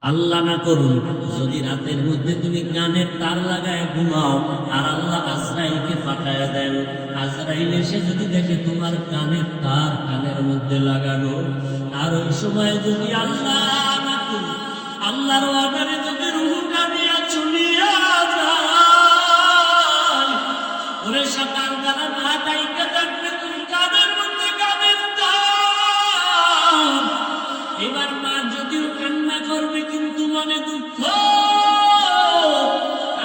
আল্লাহ না করুন যদি রাতের মধ্যে তুমি কানের তার লাগায় ঘুমাও আর আল্লাহ আজরাইলকে পাঠায়া দেন, আজরাইল এসে যদি দেখে তোমার কানের তার কানের মধ্যে লাগানো, আর ওই সময় যদি আল্লাহ না করুন আল্লাহর অর্ডারে যদি রূহটা নিয়ে চলিয়া যায়, ওরে সকালবেলা মা ডাইকা থাকবে তুমি কানের মধ্যে কানের তার। এবার মা যদিও কান্না করবে কিন্তু মনে দুঃখ,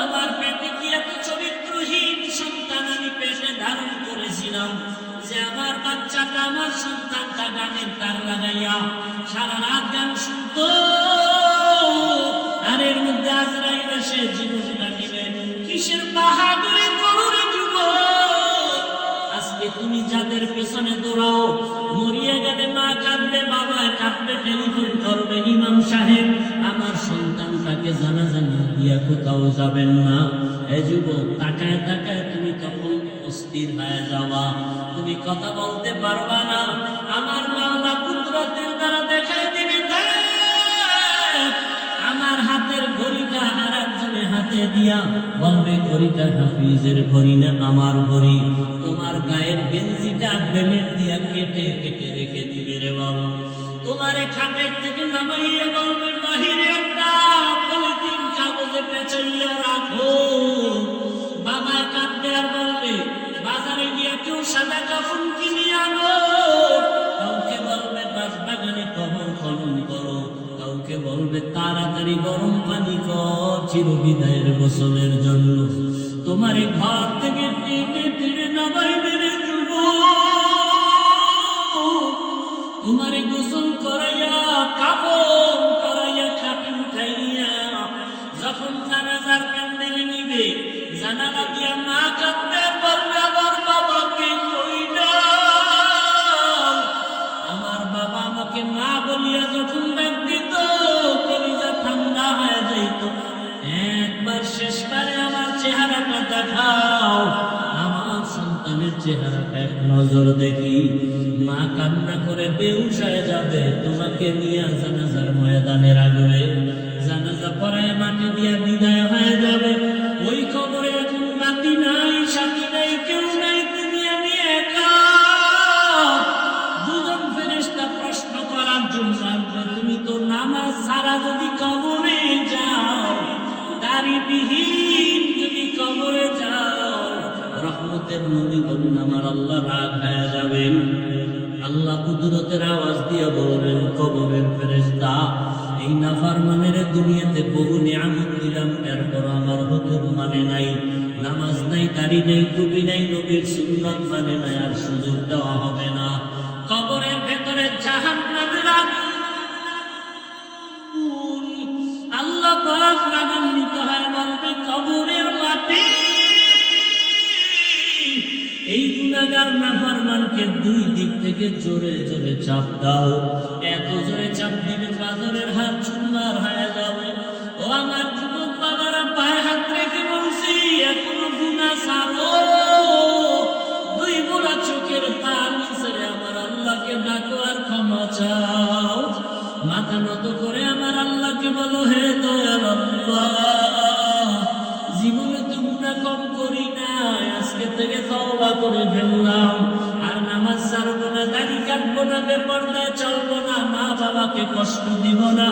আমার পেটে কি এত চরিত্রহীন সন্তান আমি পেটে ধারণ করেছিলাম যে আমার বাচ্চাটা আমার সন্তানটা গানের তার লাগাইয়া সারা রাত গান শুনত, আর এর মধ্যে আজরাইল এসে জীবনটা নিবে। কিসের বাহাদুরি করুরে যুবক, আজকে তুমি যাদের পেছনে দৌড়াও, মরিয়া গেলে মা কাঁদবে, বাবা কাঁদবে, টেলিফোন করবে ইমাম সাহেব আমার সন্তানটাকে জানাজা না দিয়া কোথাও যাবেন না। এ যুবক, তাকায় তাকায় তুমি তখন অস্থির হয়ে যাওয়া, তুমি কথা বলতে পারবা না। আমার মাওলা কুদরতের দ্বারা দেখায় দিবে আমার হাতের ঘড়িটা আর একজনের হাতে দিয়া বলবে ঘড়িটা হাফিজের ঘড়ি না আমার ঘড়ি। তোমার গায়ের গেঞ্জিটা বেলেট দিয়া কেটে কেটে রেখে দিবে রে বাবা। তোমারে খাটের থেকে নামাইয়ে বলবে বাহিরে একটা পলিথিন কাগজে পেঁচাইয়া রাখো। বাবা কাঁদবে আর বলবে বাজারে গিয়ে কেউ সাদা কাফন কিনে আনো। কাউকে বলবে বাগানে কবর খনন করো, কাউকে বলবে তাড়াতাড়ি গরম পানি কর চিরবিদায়ের গোসলের জন্য। তোমার ঘর থেকে টেনে টেনে নামাইবে রে যুবক, তোমারে গোসল করাইয়া কাপড় করাইয়া খাটে উঠাইয়া যখন জানাজার প্যান্ডেলে নিবে, জানালা দিয়া মা কাঁদবে বলবে আমার বাবাকে কই দাও। আমার বাবা আমাকে মা বলিয়া যখন ডাক দিত কলিজা ঠান্ডা হয়ে যাইত, একবার শেষবারে আমার চেহারাটা দেখাও, আমার সন্তানের চেহারাটা এক নজর দেখি। মা কান্না করে বেহুশ হয়ে যাবে, তোমাকে নিয়ে জানাজার ময়দানে রাখবে, জানাজা পড়ায় মাটি দিয়া বিদায় হয়ে যাবে। ওই কবরে এখন বাতি নাই, সাথী নাই, কেউ নাই, তুমি আমি একা। দুজন ফেরেশতা প্রশ্ন করার জন্য আসবে, তুমি তো নামাজ ছাড়া যদি কবরে যাও, দাড়িবিহীন যদি কবরে যাও, রহমতের নবী বলুন আমার আল্লাহ রাগ হয়ে যাবেন। আল্লাহ কুদরতের আওয়াজ দিয়ে বলবেন কবরের ফেরেশতা, এই নাফরমানের দুনিয়াতে বহু নিয়ামত দিলাম, এরপর আমার হুকুম মানে নাই, নামাজ নাই, দাড়ি নাই, টুপি নাই, নবীর সুন্নাত মানে নাই, আর সুযোগ দেওয়া হবে না। কবরের ভেতরে জাহান্নামের আগুন, আল্লাহ পাক রাগান্বিত হয়ে বলবে কবরের মাটি এই গুনাহগার নাফরমানকে দুই দিক থেকে জোরে জোরে চাপ দাও। এত জোরে চাপ দিবে বাজারের হাত চুরমার হয়ে যাবে। ও আমার যুবক বাবারা, পায়ে হাত রেখে বলছি এখনো গুনাহ ছাড়ো। দুই বোনা চোখের পানি ছেড়ে আমার আল্লাহকে ডাকো আর ক্ষমা চাও। মাথা নত করে আমার আল্লাহকে বলো, হে দয়াল আল্লাহ, জীবনে তো গুনাহ কম করি না, আজকে থেকে তওবা করে ফেললাম, আর নামাজ ছাড়বো না, দাড়ি কাটবো না, বেপরদায় চলবো না, মা বাবাকে কষ্ট দিব না।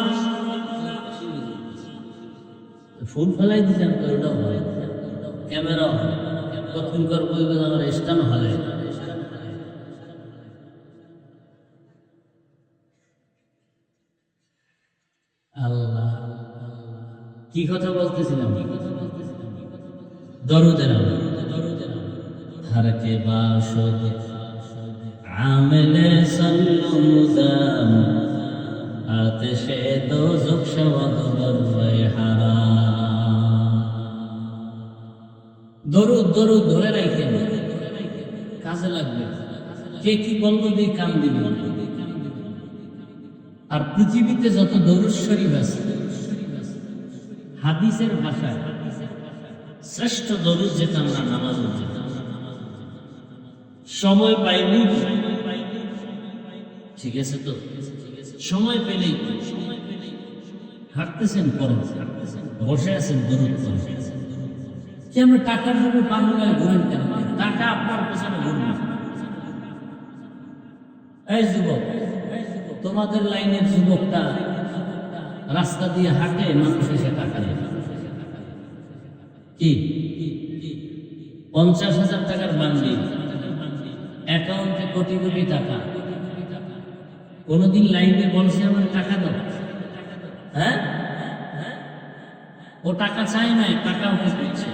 ফুল ফেলাই দিচ্ছেন তো, এটাও হয়, ক্যামেরাও হয়, কতক্ষণ বলবেন আমার স্টান হলে। আল্লাহ কি কথা বলতেছিলাম, দরুদের হরকে বাসদ আমেলে সল্লুদাম আতশে দোজখ শওয়াদ বরওয়াই হারাম। দরুদ দরুদ ধরে রাখেন, কাজে লাগবে। কে কি বলবো দিয়ে কাম দিবে। আর পৃথিবীতে যত দরুদ শরীফ আছে, হাদিসের ভাষায় শ্রেষ্ঠ দরুদ যেটা আমরা নামাজ সময় পাইনি, ঠিক আছে তো, সময় পেলেই হাঁটতেছেন করেন, বসে আছেন দরুদ করেন, যে আমরা টাকার জন্য বাংলায় ঘুরেন কেন? টাকা আপনার পেছনে ঘুরবে। এই যুবক, তোমাদের লাইনের যুবকটা রাস্তা দিয়ে হাঁটে, মানুষ এসে টাকা নেয় কি 50,000 টাকার বান্ডিল, অ্যাকাউন্টে কোটি কোটি টাকা। কোনদিন লাইনে বলছে আমার টাকা দাও? হ্যাঁ, ও টাকা চায় নাই, টাকা ওকে দিচ্ছে,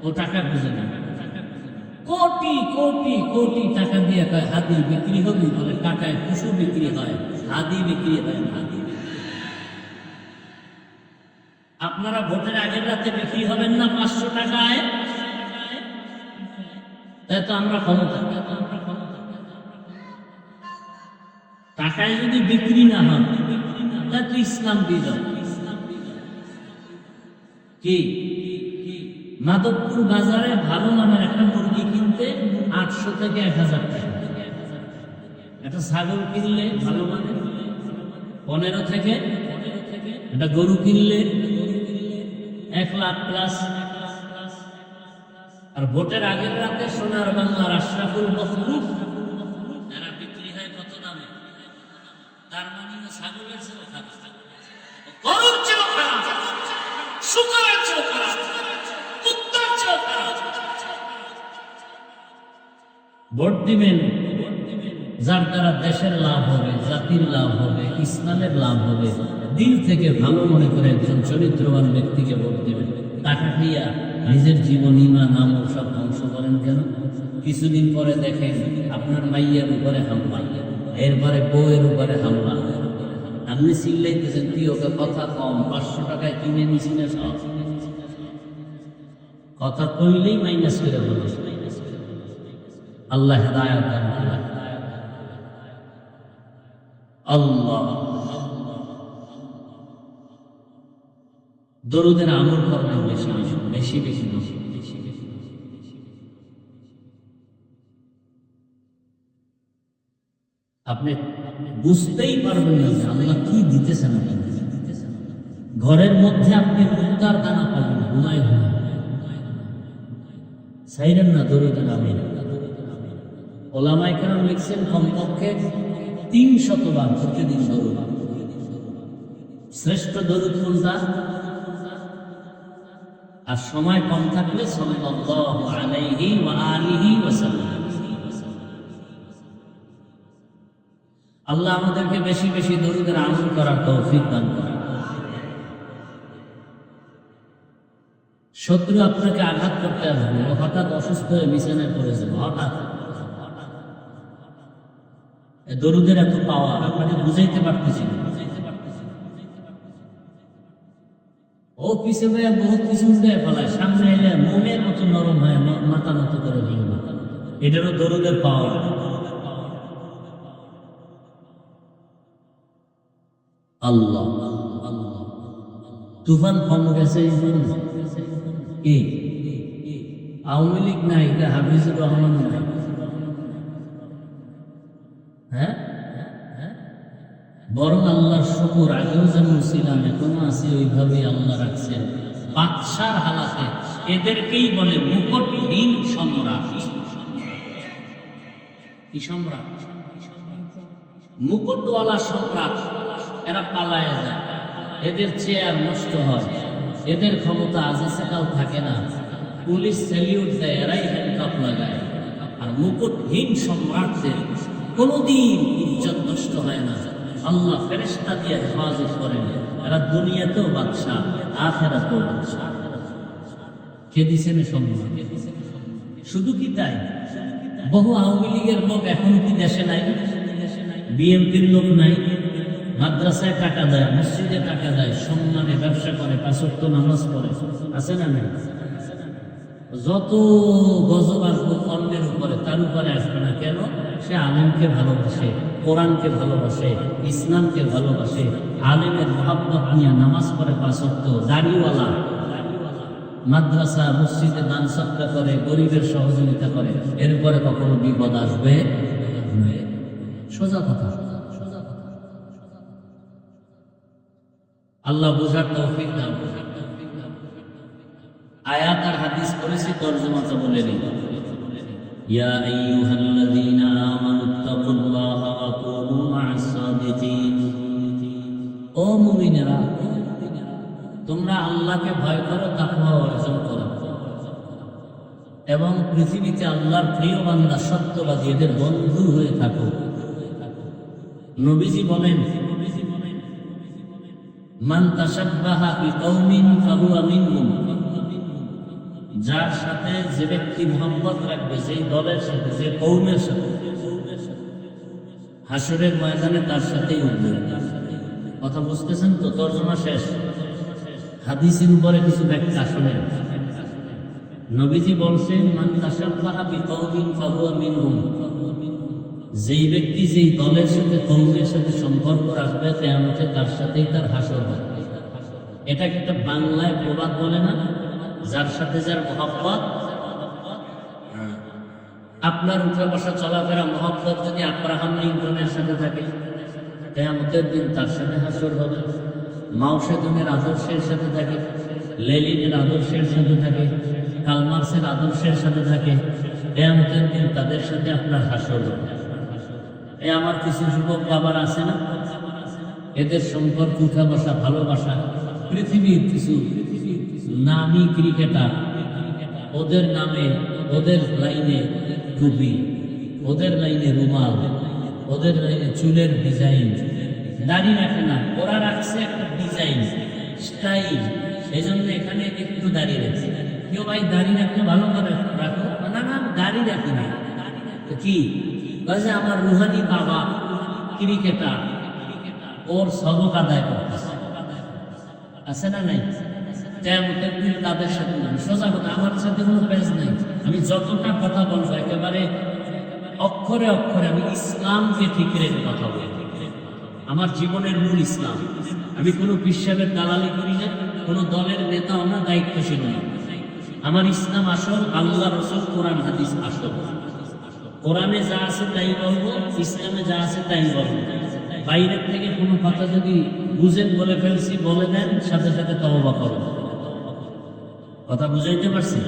ও টাকা খুঁজে না। কোটি কোটি কোটি টাকা দিয়ে হাদি বিক্রি হবে, বলে টাকায় পশু বিক্রি হয়, হাদি বিক্রি হয় না। আপনারা ভোটের আগের রাতে বিক্রি হবেন না 500 টাকায়? তাই তো আমরা ক্ষমতা। টাকায় যদি বিক্রি না হন, তাহলে তো ইসলাম বিজয়। কি মাধবপুর বাজারে ভালো মানের একটা মুরগি কিনতে 800 থেকে 1000 টাকা, একটা ছাগল কিনলে ভালো মানের 15 থেকে, একটা গরু কিনলে 1 লাখ প্লাস। আর ভোটের আগের রাতে সোনার বাংলার আশরাফুল মখলুক এরা বিক্রি হয় কত দামে? তার মানে ছাগলের চেয়েও খারাপ, গরুর চেয়েও খারাপ, শুকরের চেয়েও খারাপ, কুত্তার চেয়েও খারাপ। ভোট দিবেন যার দ্বারা দেশের লাভ হবে, জাতির লাভ হবে, ইসলামের লাভ হবে। দিল থেকে ভালো মনে করে একজন চরিত্রবান ব্যক্তিকে ভোট দিবেন। টাকা খাইয়া নিজের জীবন, ইমান, আমল সব ধ্বংস করেন কেন? কিছুদিন পরে দেখেন আপনার মাইয়ার উপরে হামলা, এরপরে বউয়ের উপরে হামলা। আপনি চিল্লাইতেছেন, তুই ওকে কথা কম, 500 টাকায় কিনে নিছি না সব। কথা কইলেই মাইনাস করে বলো। আল্লাহ হেদায়েত দান করেন। আল্লাহ দরুদের আমল করবেন বেশি বেশি বেশি বেশি বেশি বেশি। আপনি বুঝতেই পারবেন না যে আল্লাহ কি দিতেছেন আপনাকে। ঘরের মধ্যে আপনি মুক্তার দানা পাবেন, ঘুমায় ঘুমায় সাইরেন না দরুদের আমিন। ওলামায়ে কেরাম লিখছেন কমপক্ষে 300 বার প্রতিদিন দরুদ। শ্রেষ্ঠ দরুদ কোনটা? আর সময় কম থাকলে সাল্লাল্লাহু আলাইহি ওয়া আলিহি ওয়াসাল্লাম। আল্লাহ আমাদেরকে বেশি বেশি দরুদের আমল করার তৌফিক দান করেন। শত্রু আপনাকে আঘাত করতে আসবে, হঠাৎ অসুস্থ হয়ে বিছানায় পড়ে যাবে, হঠাৎ। দরুদের এত পাওয়া আপনাকে বুঝাইতে পারতেছি না। ও পিছে ভাইয়া বহুত কিছু উঠে ফেলায়, সামনে এলে মোমের মতো নরম হয়, মাথা নত করে ফেলবে। এটারও দরুদের পাওয়া। আল্লাহ আল্লাহ তুফান কম গেছে। কি আওয়ামী লীগ নাই, এটা হাফিজুর রহমান নাই। হ্যাঁ, বরং আল্লাহর শুকর, আগেও যেমন ছিলাম এখনো আছি ওইভাবেই আল্লাহ রাখছেন। বাদশার হালাতে এদেরকেই বলে মুকুটহীন সম্রাট। কি সম্রাট? মুকুটওয়ালা সম্রাট। এরা পালায় যায়, এদের চেয়ার নষ্ট হয়, এদের ক্ষমতা আজেকাল থাকে না। পুলিশ স্যালিউট দেয়, এরাই হ্যান্ডকাপ লাগায়। আর মুকুটহীন সম্রাটদের কোনদিন ইজ্জত নষ্ট হয় না। আল্লাহ ফেরেশতা দিয়ে হেফাজত করেন। এরা দুনিয়াতেও বাদশা, আখিরাতেও বাদশা। কে দিছেন সম্মান? শুধু কি তাই, বহু আওয়ামী লীগের লোক এখন কি দেশে নাই? বিএনপির লোক নাই? মাদ্রাসায় টাকা দেয়, মসজিদে টাকা দেয়, সম্মানে ব্যবসা করে, 5 ওয়াক্ত নামাজ পড়ে, আছে না নাই? যত গজব আসবে অন্যের উপরে, তার উপরে আসবে না কেন? সে আলেমকে ভালোবাসে, কোরআনকে ভালোবাসে, ইসলামকে ভালোবাসে। আলেমের মহব্বত নিয়ে নামাজ পড়ে 5 ওয়াক্ত, দাড়িওয়ালা, মাদ্রাসা মসজিদে দান সদকা করে, গরিবের সহযোগিতা করে। এরপরে কখনো বিপদ আসবে? সোজা কথা। আল্লাহ বোঝার তৌফিক দান করুন। আয়াত আর হাদিস করেছি, তরজমাটা বলে নিই। ইয়া আইয়ুহাল্লাযীনা আমানুত্তাকুল্লাহা ওয়া কুনু মা'আস সাদিকিন। ও মুমিনেরা, তোমরা আল্লাহকে ভয় করো, তাকওয়া অর্জন করো এবং পৃথিবীতে আল্লাহর প্রিয় বান্দা সত্যবাদীদের বন্ধু হয়ে থাকো। নবীজি বলেন, মান তাশাব্বাহা বিকওমিন ফাহুয়া মিনহুম। যার সাথে যে ব্যক্তি মুহাব্বত রাখবে, সেই দলের সাথে, যে কওমের সাথে, হাসরের ময়দানে তার সাথেই উঠবে। কথা বুঝতেছেন তো? তরজমা শেষ। হাদিসের উপরে কিছু ব্যাখ্যা শুনেন। নবীজি বলছেন, মান তাশাব্বাহা বিকওমিন ফাহুয়া মিনহুম। যেই ব্যক্তি যেই দলের সাথে, কওমের সাথে সম্পর্ক রাখবে, কিয়ামতে তার সাথেই তার হাসর হবে। এটা একটা বাংলায় প্রবাদ বলে না, যার সাথে যার মহব্বত। আপনার উঠা বসা চলাফেরা মহব্বত যদি আব্রাহাম লিঙ্কনের সাথে থাকে, কিয়ামতের দিন তার সাথে হাসর হবে। মাও সেতুনের আদর্শের সাথে থাকে, লেনিনের আদর্শের সাথে থাকে, কালমার্সের আদর্শের সাথে থাকে, কিয়ামতের দিন তাদের সাথে আপনার হাসর হবে। আমার কিছু যুবক বাবার আছে না, এদের সম্পর্ক উঠা বসা ভালোবাসা। পৃথিবীর কিছু নামী ক্রিকেটার, ওদের নামে, ওদের লাইনে টুপি, ওদের লাইনে রুমাল, ওদের লাইনে চুলের ডিজাইন, দাড়ি রাখে না, ওরা রাখছে একটা ডিজাইন স্টাইল, এই জন্য এখানে একটু দাড়ি রাখছে। কেউ ভাই দাড়ি রাখলে ভালো করে রাখো, না না দাড়ি রাখি না। কি বলছে, আমার রুহানি বাবা ক্রিকেটার, ওর সবক আদায় করতেছে, আছে না নাই? তাদের সাথে সোজা কথা, আমার সাথে কোনো পেজ নাই। আমি যতটা কথা বলবো একেবারে অক্ষরে অক্ষরে আমি ইসলামকে ঠিক রেখে কথা বলি। আমার জীবনের মূল ইসলাম। আমি কোনো বিশ্বাসের দালালি করি না, কোনো দলের নেতা না, দায়িত্বশীল না। আমার ইসলাম আসল, আল্লাহ রসুল কোরআন হাদিস আসল। কোরআনে যা আছে তাই বলবো, ইসলামে যা আছে তাই বলবো। বাইরের থেকে কোনো কথা যদি বুঝেন, বলে ফেলছি, বলে দেন, সাথে সাথে তওবা করো। কথা বুঝাইতে পারছি?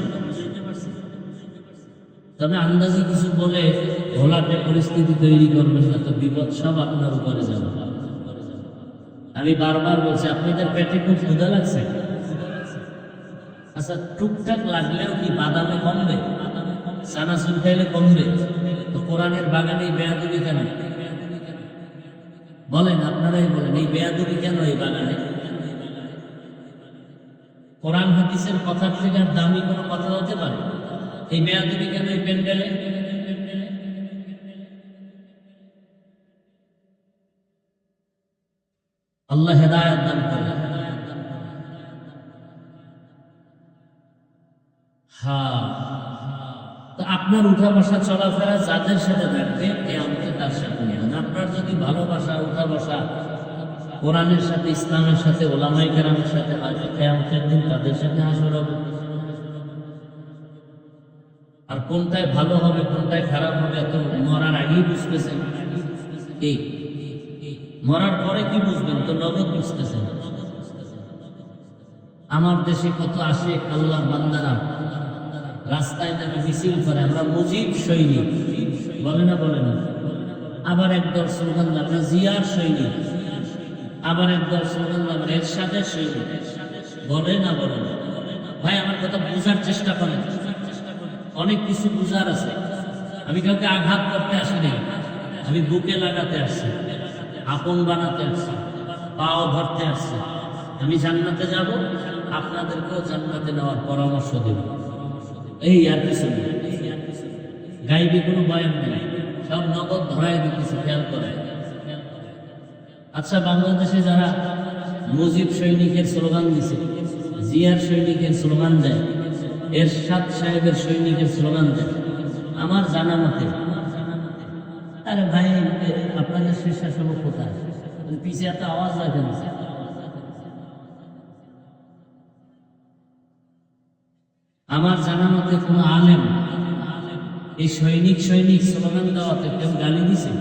তবে আন্দাজে কিছু বলে ঘোলাটে পরিস্থিতি তৈরি করবেন না, তো বিপদ সব আপনার উপরে যাবে। আমি বারবার বলছি, আপনাদের পেটে খুব ক্ষুধা লাগছে? আচ্ছা, টুকটাক লাগলেও কি বাদামে কমবে? চানাচুর খাইলে কমবে? তো কোরআনের বাগানে বেয়াদবি কেন? বলেন, আপনারাই বলেন, এই বেয়াদবি কেন এই বাগানে? কোরআন হাদিসের কথার থেকে আর দামি কোনো কথা হতে পারে? এই বেয়াদবি কেন এই প্যান্ডেলে? আল্লাহ হেদায়েত দান করে। হ্যাঁ, তো আপনার উঠা বসা চলাফেরা যাদের সাথে থাকবে, কিয়ামতে তার সাথে নেবেন। আপনার যদি ভালোবাসা, উঠা বসা কোরআনের সাথে, ইসলামের সাথে, ওলামায়ে কেরামের সাথে হয়, কিয়ামতের দিন তাদের সাথে হাসর হবে। আর কোনটায় ভালো হবে, কোনটায় খারাপ হবে, এত মরার আগেই বুঝতেছেন। এই মরার পরে কি বুঝবেন? তো নগদ বুঝতেছেন। আমার দেশে কত আসে আল্লাহর বান্দারা, রাস্তায় নাকি মিছিল করে, আমরা মুজিব সৈনিক বলে না, বলে না। আবার একদল স্লোগান, আমরা জিয়ার সৈনিক। আবার একদল স্লোগান, আমরা এরশাদের সৈনিক। বলে না, বলে না। ভাই, আমার কথা বোঝার চেষ্টা করেন। অনেক কিছু বুঝার আছে। আমি কাউকে আঘাত করতে আসিনি, আমি বুকে লাগাতে আসছি, আপন বানাতে আসছি, পাও ধরতে আসছি। আমি জান্নাতে যাব, আপনাদেরকেও জান্নাতে নেওয়ার পরামর্শ দেব। এই আর কিছু নেই, গাইবি কোনো বয়ান নেই, সব নগদ ধরাই দিতেছে, খেয়াল করে। আচ্ছা, বাংলাদেশে যারা মুজিব সৈনিকের স্লোগান দিছে, জিয়ার সৈনিকের স্লোগান দেয়, এরশাদ সাহেবের সৈনিকের স্লোগান দেয়, আমার জানা মতে, আরে ভাই, আপনাদের স্বেচ্ছাসেবক কোথায়? পিছিয়ে এত আওয়াজ রাখেন। আমার জানা মতে কোন আলেম এই সৈনিক সৈনিক স্লোগান দেওয়াতে কেউ গালি দিছে?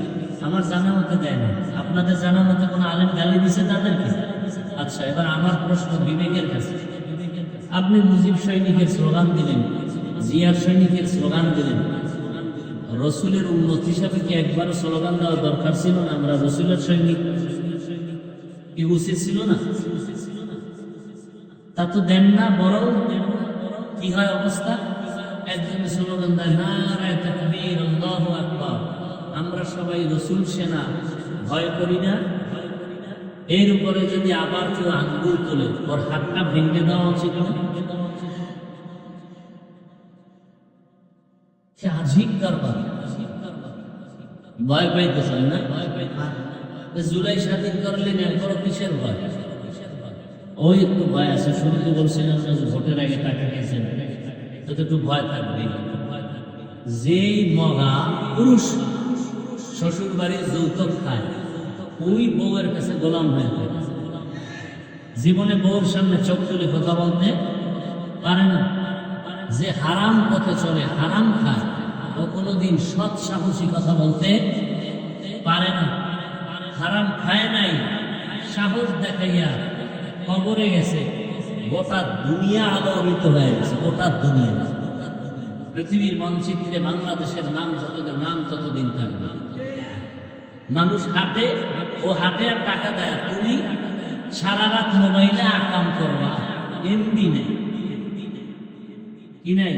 আমার জানা মতে দেয় না। আপনাদের জানা মতে কোন আলেম গালি দিছে তাদেরকে? আচ্ছা, এবার আমার প্রশ্ন বিবেকের কাছে। আপনি মুজিব সৈনিকের স্লোগান দিলেন, জিয়ার সৈনিকের স্লোগান দিলেন, রসুলের উন্নত হিসাবে কি একবার স্লোগান দেওয়া দরকার ছিল না? আমরা রসুলের সৈনিক, কি উচিত ছিল না? তা তো দেন না, বরং কি হয় অবস্থা? একজন স্লোগান দেয়, নারায়ে তাকবীর, আল্লাহু আকবার, আমরা সবাই রসুল সেনা, ভয় করি না। এর উপরে যদি আবার কেউ আঙ্গুল তোলে, ওর হাতটা ভেঙে দেওয়া উচিত না? আজীব কারবার, ভয় পাইতেছেন না? জুলাই স্বাধীন করলেন, এরপরও কিসের ভয়? ওই একটু ভয় আছে, শুরুতে বলছিলাম না যে ভোটের আগে টাকা খেয়েছেন, তো একটু ভয় থাকবে। যেই মগা পুরুষ শ্বশুর বাড়ির যৌতুক খায়, ওই বউয়ের কাছে গোলাম হয়ে যায়, জীবনে বউর সামনে চোখ তুলে কথা বলতে পারে না। যে হারাম পথে চলে, হারাম খায়, ও কোনোদিন সৎ সাহসী কথা বলতে পারে না। হারাম খায় নাই, সাহস দেখাইয়া কবরে গেছে, গোটা দুনিয়া আলোকিত হয়ে গেছে, গোটা দুনিয়া। পৃথিবীর মানচিত্রে বাংলাদেশের নাম যতদিন থাকবে। মানুষ হাটে, ও হাটে আর টাকা দেয়, তুমি সারা রাত মোবাইলে আকাম করবা, এমবি নেই, কি নাই?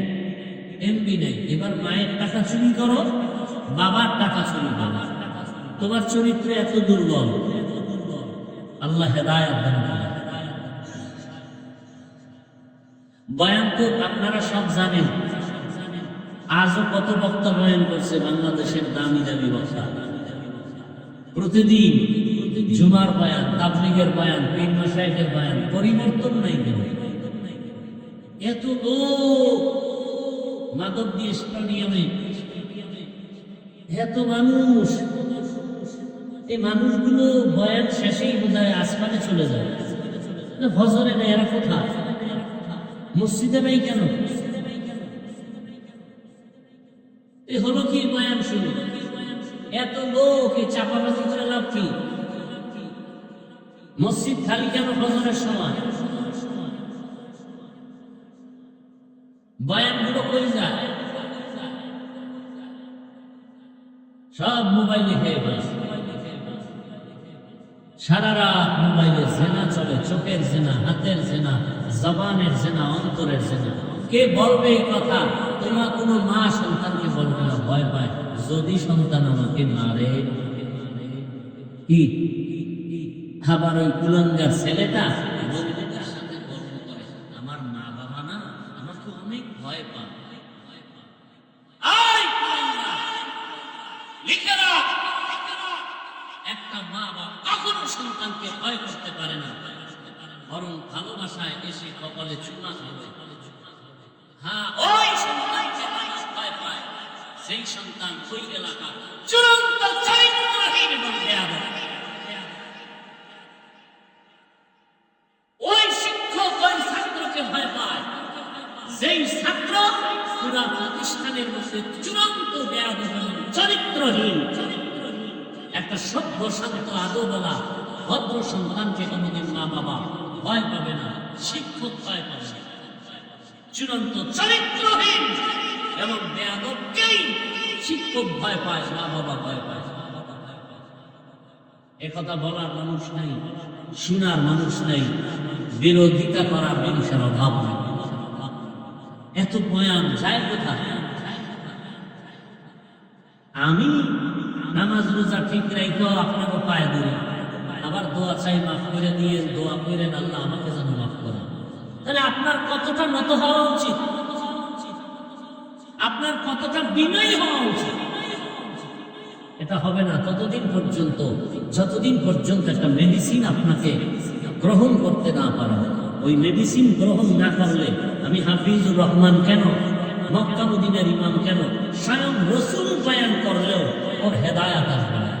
এমবি নেই। এবার মায়ের টাকা চুরি করো, বাবার টাকা চুরি করো, তোমার চরিত্র এত দুর্বল, আল্লাহ হেদায়েত দান করেন। বয়ান তো আপনারা সব জানেন, আজও কত বক্তা বয়ান করছে বাংলাদেশের দামি দামি বক্তা। প্রতিদিন জুমার বয়ান, তাবলীগের বয়ান, পীর মাশায়েখের বয়ান, পরিবর্তন নাই কেন? এত লোক মাদক দিয়ে স্টেডিয়ামে, এত মানুষ, এই মানুষগুলো বয়ান শেষেই বোধহয় আসমানে চলে যায়, ফজরে নেই, এরা কোথায়? মসজিদে নেই কেন? এই হলো কি বয়ান শুনে? এত লোক, এই চাপাবাজি করে লাভ কি? মসজিদ খালি কেন ফজরের সময়? বয়ানগুলো কই যায়? সব মোবাইলে খেয়ে গেছে, সারা রাত মোবাইলে জেনা চলে, চোখের জেনা, হাতের জেনা, জবানের জেনা, অন্তরের জেনা। কে বলবে এই কথা? তোমার কোনো মা সন্তানকে বলবে না, ভয় পায় যদি সন্তান আমাকে মারে। কি আবার ওই কুলাঙ্গার ছেলেটা সাথে গল্প করে, আমার মা বাবা না আমাকে অনেক ভয় পায়। একটা মা বাবা কখনো সন্তানকে ভয় করতে পারে না, বরং ভালোবাসায় এসে কপালে চুমা খাবে। হ্যাঁ, ওই সন্তানকে মানুষ ভয় পায় যেই সন্তান ওই এলাকার চূড়ান্ত চরিত্রহীন এবং বেয়াদব। ওই শিক্ষক ওই ছাত্রকে ভয় পায় যেই ছাত্র পুরা প্রতিষ্ঠানের মধ্যে চূড়ান্ত বেয়াদব এবং চরিত্রহীন। একটা সভ্য শান্ত আদবওয়ালা ভদ্র সন্তানকে কোনোদিন মা বাবা ভয় পাবে না, শিক্ষক ভয় পাবে না। চূড়ান্ত চরিত্রহীন এবং বেয়াদবকেই শিক্ষক ভয় পায়, মা বাবা ভয় পায়। একথা বলার মানুষ নাই, শোনার মানুষ নাই, বিরোধিতা করার মানুষের অভাব নেই। এত বয়ান যায় কোথায়? আমি নামাজ রোজা ঠিক রাখো, আপনাকে পায়ে ধরি, আবার দোয়া চাই, মাফ করে দিয়ে দোয়া করেন, আল্লাহ আমাকে যেন মাফ করেন। তাহলে আপনার কতটা নত হওয়া উচিত, আপনার কতটা বিনয়ী হওয়া উচিত। এটা হবে না ততদিন পর্যন্ত যতদিন পর্যন্ত একটা মেডিসিন আপনাকে গ্রহণ করতে না পারে। ওই মেডিসিন গ্রহণ না করলে, আমি হাফিজুর রহমান কেন, মক্কা মদিনার ইমাম কেন, স্বয়ং রসুল বয়ান করলেও ওর হেদায়াত আসবে না।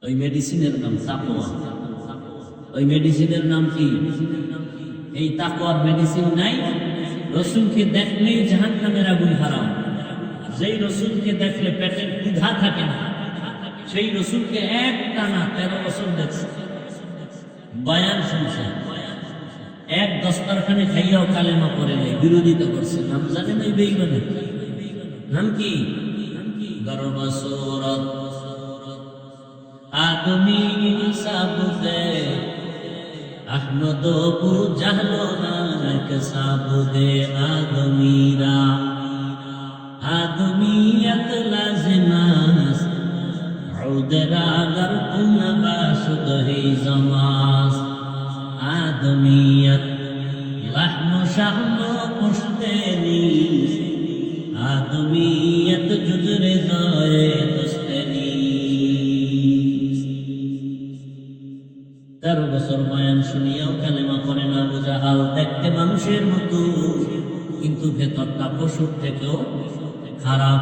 ওই মেডিসিনের নাম তাকওয়া। ওই মেডিসিনের নাম কি? এই তাকওয়ার মেডিসিন নাই। রসুলকে দেখলেই জাহান্নামের আগুন হারাম। যেই রসুলকে দেখলে পেটের ক্ষুধা থাকে না, সেই রসুলকে এক টানা 13 বছর দেখছে, বয়ান শুনছে, এক দস্তরখানে খাইয়াও কালেমা পড়ে নাই, বিরোধিতা করছে। নাম জানেন এই বেঈমানের নাম কি? গর্ব সূরত আদমি সাবুদে আহমদ বু জাহলো নানক সাবুদে আদমিরা আদমিয়ত লাজনাস উদরা আগার কুনবা সুদহি জমাস আদমিয়ত লাহম শাহম পুশতেনি আদমিয়ত জুজরে জায়ে দস্তেনি। 13 বছর বয়ান শুনিয়াও কালেমা পড়ে না আবু জাহাল। দেখতে মানুষের মতো, কিন্তু ভেতরটা পশুর থেকেও খারাপ।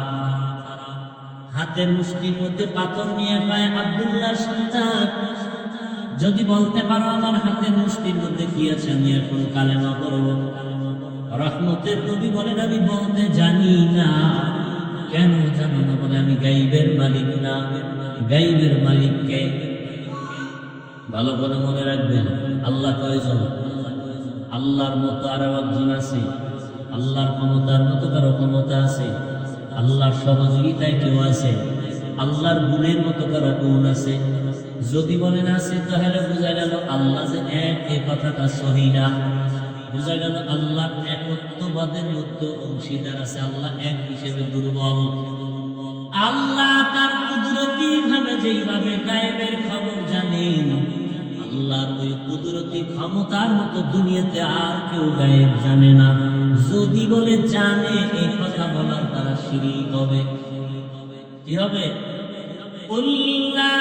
হাতের মুষ্টির মধ্যে পাথর নিয়ে পায় আব্দুল্লাহর সন্তান, যদি বলতে পারো আমার হাতের মুষ্টির মধ্যে কি আছে, আমি এখন কালেমা পড়ব। রহমতের নবী বলেন আমি বলতে জানি না। কেন জানো না? বলে আমি গাইবের মালিক না। গাইবের মালিককে ভালো করে মনে রাখবেন। আল্লাহ কয়জন? আল্লাহর মতো আরো একজন আছে। আল্লাহর ক্ষমতার মতো কারো ক্ষমতা আছে। আল্লাহর সহযোগিতায় কেউ আছে। আল্লাহর গুণের মতো কারো গুণ আছে। যদি বলেন আছে, তাহলে বোঝা গেল আল্লাহ যে এক, এই কথাটা সহি না। বোঝা গেল আল্লাহর একত্ববাদের মধ্যে অংশীদার আছে। আল্লাহ এক হিসেবে দুর্বল। আল্লাহ তার কুদরতি ভাবে যেইভাবে গায়েবের খবর জানেন, আল্লাহর ওই কুদরতি ক্ষমতার মতো দুনিয়াতে আর কেউ গায়েব জানে না। যদি বলে জানে, এই কথা বলার দ্বারা শিরক হবে। কি হবে? কুল্লা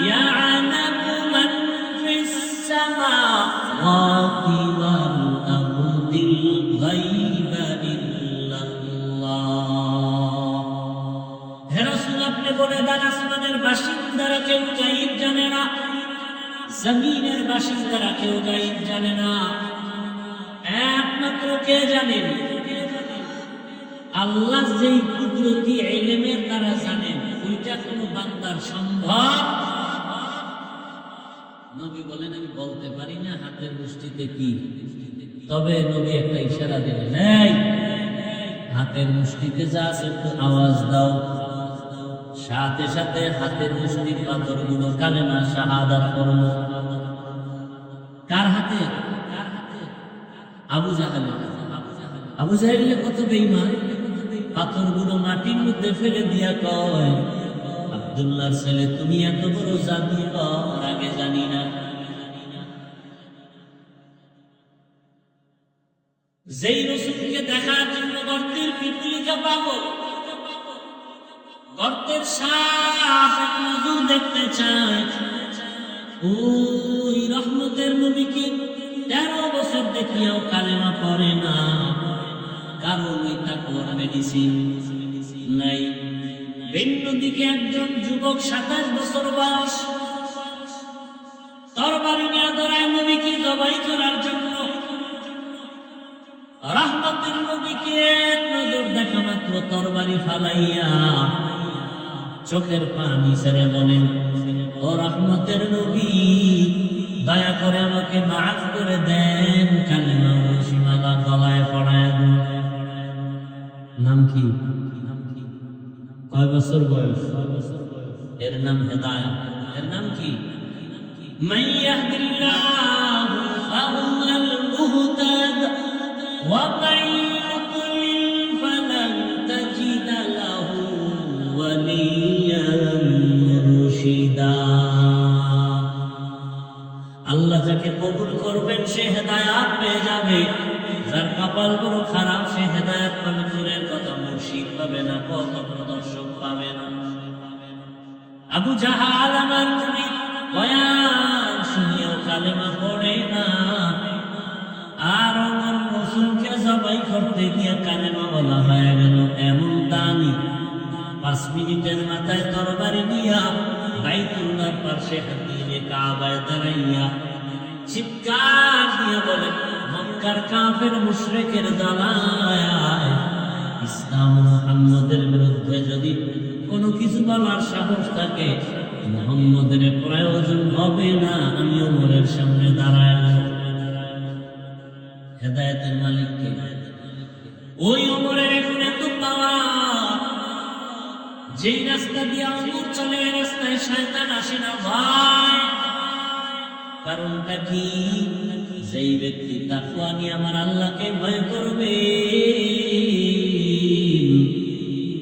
ইয়া'লামু মান ফিস সামাওয়াতি ওয়াল আরদিল গায়বা ইল্লাল্লাহ। হে রাসূল, আপনি বলে দেন আসমানের বাসিন্দারা কেউ গায়ব জানে না, জমিনের বাসিন্দারা কেউ গায়ব জানে না। একমাত্র কে জানেন? আল্লাহ যেই কুদরতি ইলমের দ্বারা জানেন, ওইটা কোনো বান্দার সম্ভব। নবী বলেন আমি বলতে পারি না হাতের মুষ্টিতে কি, তবে নবী একটা ইশারা দিলেন, এই হাতের মুষ্টিতে যা আছে একটু আওয়াজ দাও। সাথে সাথে হাতের মুষ্টির পাথরগুলো কালেমা শাহাদাত পড়ল। কার হাতে? আবু জাহেলের। আবু জাহেল কত বেঈমান! পাথরগুলো মাটির মধ্যে ফেলে দিয়া কয়, আব্দুল্লাহর ছেলে তুমি এত বড় জাদুকর, আগে জানি না। যেই রসুলকে দেখার জন্য গর্তের পিপলিকা পাগল, গর্তের সাপ নজর দেখতে চায়, ওই রহমতের নবীকে 13 বছর দেখিয়াও কালেমা পড়ে না। কারণ ওই তাকওয়ার মেডিসিন নাই। ভিন্ন দিকে একজন যুবক 27 বছর বয়স, তরবারি নিয়ে দৌড়ায় নবীকে জবাই করার জন্য। রহমতের নবীকে এক নজর দেখা মাত্র তরবারি ফালাইয়া চোখের পানি ছেড়ে বলেন, ও রহমতের নবী, দয়া করে আমাকে মাফ করে দেন, কালেমা মুসিমালা গলায় পড়ায় দেন। নাম কি? কয় বছর বয়স? এর নাম হেদায়েত। এর নাম কি? মান ইয়াহদিল্লাহু ফাহুয়াল মুহতাদ ওয়া মান ইউদ্লিল ফালান তাজিদা লাহু ওয়ালিয়্যান মুরশিদা। আল্লাহ যাকে কবুল করবেন সে হেদায়েত পেয়ে যাবে, যার কপাল বড় খারাপ সে হেদায়েত পাবে দূরের কথা, মুর্শিদ পাবে না, পথ প্রদর্শক পাবে না। আবু জাহাল আমার নবী বয়ান শুনিয়াও কালেমা পড়ে না, আর আমার রাসূলকে জবাই করতে গিয়ে কালেমা বলা হয়ে গেল। এমন দামি 5 মিনিটের মাথায় তরবারি দিয়া বাইতুল্লাহর পাশে হাতিয়ে কাবায় দাঁড়াইয়া চিৎকার দিয়ে বলে, মক্কার কাফের মুশরিকের দলায় ইসলাম মুহাম্মদের বিরুদ্ধে যদি কোনো কিছু বলার সাহস থাকে, মুহাম্মদের প্রয়োজন হবে না, আমি ওমরের সামনে দাঁড়ায়। হেদায়েতের মালিক কে? ওই ওমরের এখন এত পাওয়ার, যেই রাস্তা দিয়ে ওমর চলে এই রাস্তায় শয়তান আসে না ভাই। কারণটা কি? যেই ব্যক্তি তাকওয়া নিয়ে আমার আল্লাহকে ভয় করবে,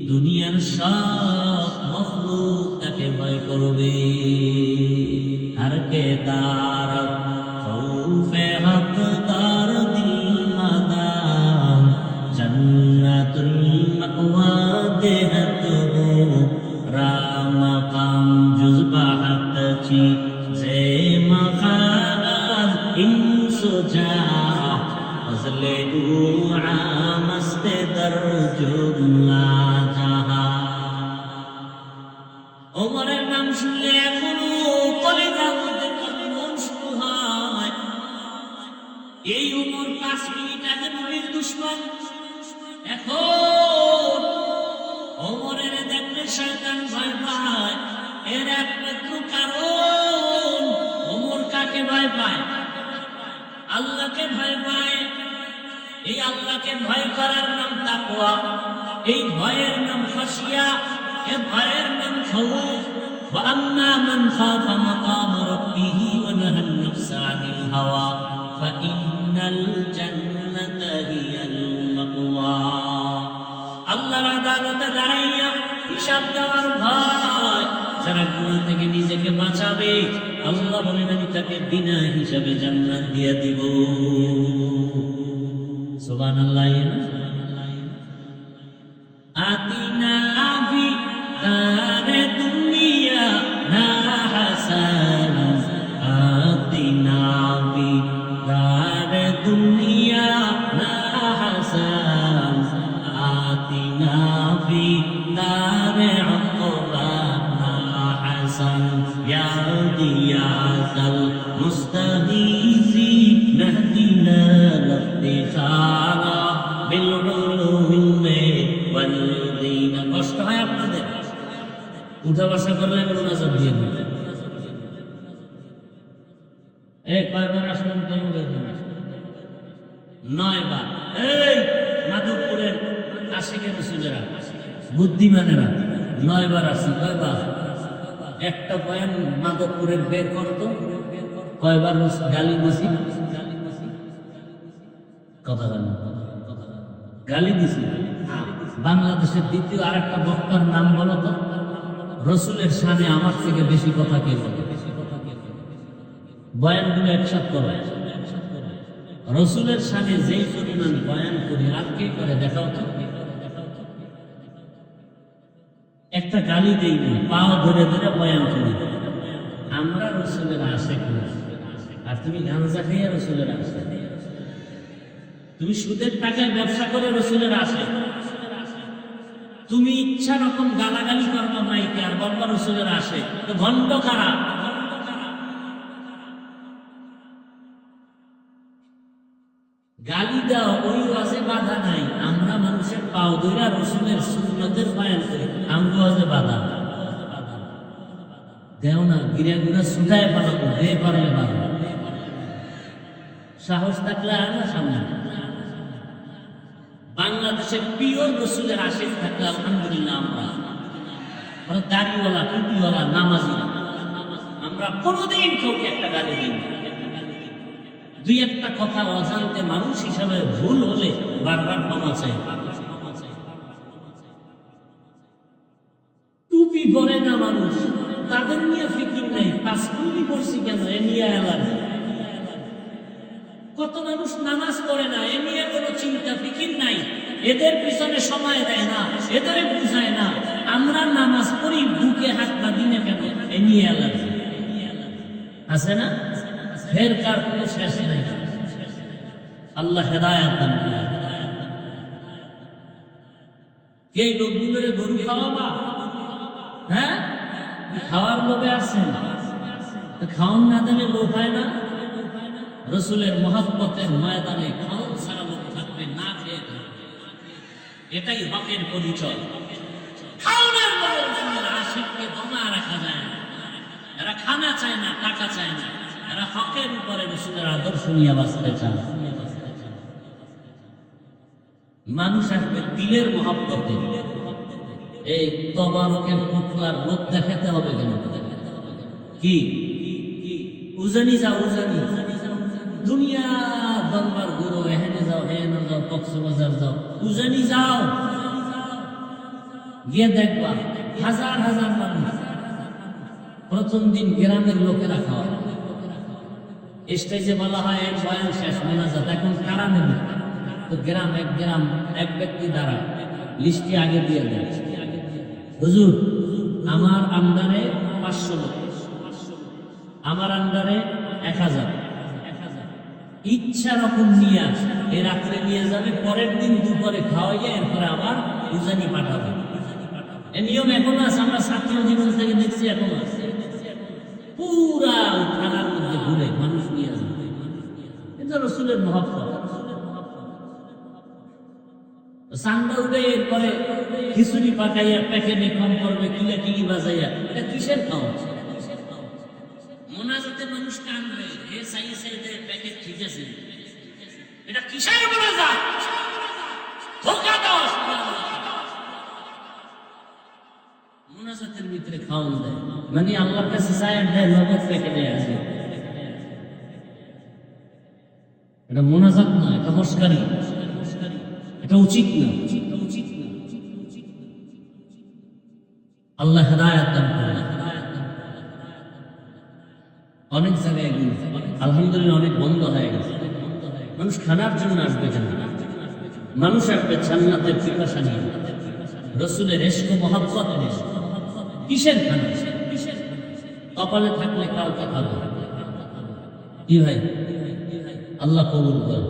দুনিয়ার সব মাখলুক তাকে ভয় করবে। हर के तार खौफे हक तार दिल मदान जन्नतुल मअवा देहत हो राम काम जुज़बाहत ची जे मखाल इंसुजा फजले दुआ मस्ते दर जुमला जहां। ওমরের নাম শুনলে এখনো কলিজার মধ্যে কম্পন শুরু হয়। এই ওমর 5 মিনিট আগে নবীর দুশমন, এখন ওমরের দেখলে শয়তান ভয় পায়। এর একমাত্র কারণ, ওমর কাকে ভয় পায়? আল্লাহকে ভয় পায়। এই আল্লাহকে ভয় করার নাম তাকওয়া, এই ভয়ের নাম খাশিয়া, এ ভয়ের নাম খাউফ। وأما من خاف مقام ربه ونهى النفس عن الهوى فإن الجنة هي المأوى। আল্লাহর আদালতে দাঁড়াইয়া হিসাব দেওয়ার ভয়, যারা গুনাহ থেকে নিজেকে বাঁচাবে, আল্লাহ বলেন আমি তাকে বিনা হিসাবে জান্নাত দিয়ে দিব। সুবহানাল্লাহ। আতিনা ফি দারে দুনিয়া না হাসান, আতিনা ফি দারে দুনিয়া না হাসান, আতিনা ফি দারে উকবা না হাসান, ইয়া দিয়াসাল মুস্তাগীসি নাহদিনা লাফতিখারা বিল উলুমি ওয়াল দীন। কষ্ট হয় আপনাদের? উঠা বসা করলে মোনাজাত দিয়ে দিবেন। কয়বার আসলেন? 9 বার। এই মাধবপুরের আশিকের রসুলেরা, বুদ্ধিমানেরা 9 বার আসি। কয়বার? একটা বয়ান মাধবপুরের বের করতো, কয়বার গালি দিছি? কথা বলেন, গালি দিছি। বাংলাদেশের দ্বিতীয় আর একটা বক্তার নাম বলো তো। রসুলের শানে আমার থেকে বেশি কথা কে বলে? বয়ানগুলো একসাথ করে। রসুলের শানে যেই পরিমাণ বয়ান করি আর কে করে দেখাও তো। একটা গালি দেই না, পাও ধরে ধরে বয়ান করি। আমরা রসুলের আশিক না। আর তুমি গাঁজা খেয়ে রসুলের আশিক, তুমি সুদের টাকায় ব্যবসা করে রসুলের আশিক, তুমি ইচ্ছা রকম গালাগালি করবা মাইকে আর বলবা রসুলের আশিক, তো ভণ্ড খারাপ। গালি দাও, ওই ওয়াজে বাধা নাই। আমরা মানুষের পাও ধরে রসুলের সুন্নতের বয়ান করি, আমরা ওয়াজে বাধা দেও না। গিরা গুড়া সুদায় পালাবো, দে পারলে বাধা। সাহস থাকলে আনা সামনে। বাংলাদেশের পিওর রসুলের আশিক থাকলে আলহামদুলিল্লাহ আমরা দাড়িওয়ালা, টুপিওয়ালা, নামাজি, আমরা কোনোদিন কাউকে একটা গালি দিই না। দুই একটা কথা অজান্তে মানুষ হিসাবে ভুল হলে বারবার ক্ষমা চাই। টুপি পরে না মানুষ, তাদের নিয়ে ফিকির নেই। পাঁচকুলি পড়ছি কেন, এ নিয়ে অ্যালার্জি। কত মানুষ নামাজ পড়ে না, এ নিয়ে কোনো চিন্তা ফিকির নাই। এদের পিছনে সময় দেয় না, এদের বুঝায় না। আমরা নামাজ পড়ি, বুকে হাত বাঁধি না কেন, এ নিয়ে অ্যালার্জি আছে না? ফের কার কোনো শেষ নাই। আল্লাহ হেদায়েত দান করেন। কে লোকগুলোরে গরু খাওয়াবা? হ্যাঁ, খাওয়ার লোভে আসছেন, খাওয়ান না দিলে লোভ হয় না। রসুলের মহব্বতের ময়দানে খাওয়ান ছাড়া লোক থাকবে না, খেয়ে থাকবে। এটাই হকের পরিচয়। খাওয়ানোর লোভে রসুলের আশিককে দমা রাখা যায় না। এরা খানা চায় না, টাকা চায় না, এরা হকের উপরে রসুলের আদর্শ নিয়ে বাঁচতে চায়। মানুষ আসবে দিলের মহব্বতে। এই তবারকের পুতলার লোক দেখাতে হবে কেন? কি উজানি যাও, উজানি দুনিয়া দরবার গুরু, এখানে যাও, এখানে যাও, কক্সবাজার যাও, উজানি যাও, গিয়ে দেখবা হাজার হাজার মানুষ। প্রথম দিন গ্রামের লোকেরা খাওয়া, স্টেজে বলা হয় এক বয়ান শেষ, মোনাজাত, এখন কারা নেবে? তো গ্রাম এক ব্যক্তি দ্বারা লিস্টটি আগে দিয়ে দেয়, হুজুর আমার আন্ডারে 500 লোক, আমার আন্ডারে 1000, ইচ্ছা রকম নিয়ে এই রাত্রে নিয়ে যাবে, পরের দিন দুপুরে খাওয়াইয়া এরপরে আবার উজানি পাঠাবে। এই নিয়ম এখনো আছে, আমরা ছাত্র জীবন থেকে দেখছি, এখনো আছে। পুরা থানার মধ্যে ঘুরে মানুষ নিয়ে যাবে, এটা রসুলের মহব্বত। সান্দা উঠে এরপরে খিচুড়ি পাকাইয়া প্যাকেটে কম করবে, কিলা টিকি বাজাইয়া, এটা কিসের খাওয়া? মোনাজাতে মানুষ কানবে, এ সাই দে প্যাকেট ঠিক আছে, এটা কিসের মোনাজাত? ধোঁকা দাও। মোনাজাতের ভিতরে খাওয়ান দেয়, মানে আল্লাহর কাছে চায় দেয়, নগদ প্যাকেটে আছে। এটা মোনাজাত না, এটা মস্কারি, এটা উচিত না। আল্লাহ হেদায়েত দান করেন। অনেক জায়গায় আলহামদুলিল্লাহ অনেক বন্ধ হয়ে গেছে। মানুষ খানার জন্য আসবে কেন? মানুষ আসবে জান্নাতের পিপাসা নিয়ে, রসুলের ইশক মহব্বত নিয়ে। কিসের খানা? কপালে থাকলে কাউকে খাবে কি ভাই? আল্লাহ কবুল করে।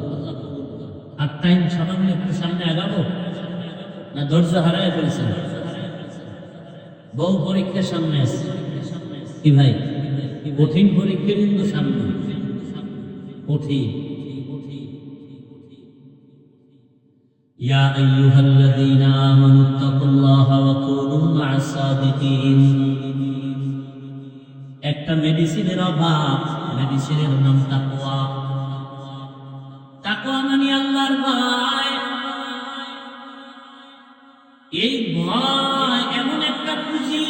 আর টাইম সামান্য একটু সামনে আগাবো না ধৈর্য হারায় ফেলছেন? বহু পরীক্ষার সামনে আছে কি ভাই? কঠিন পরীক্ষা কিন্তু সামনে, কঠিন। ইয়া আইয়ুহাল্লাযীনা আমানুত্তাকুল্লাহা ওয়া কুনু মা'আস সাদিকিন। একটা মেডিসিনের অভাব, মেডিসিনের নাম তাকওয়া। তাকওয়া মানে আল্লাহর ভয়। এই ভয় এমন একটা পুঁজি,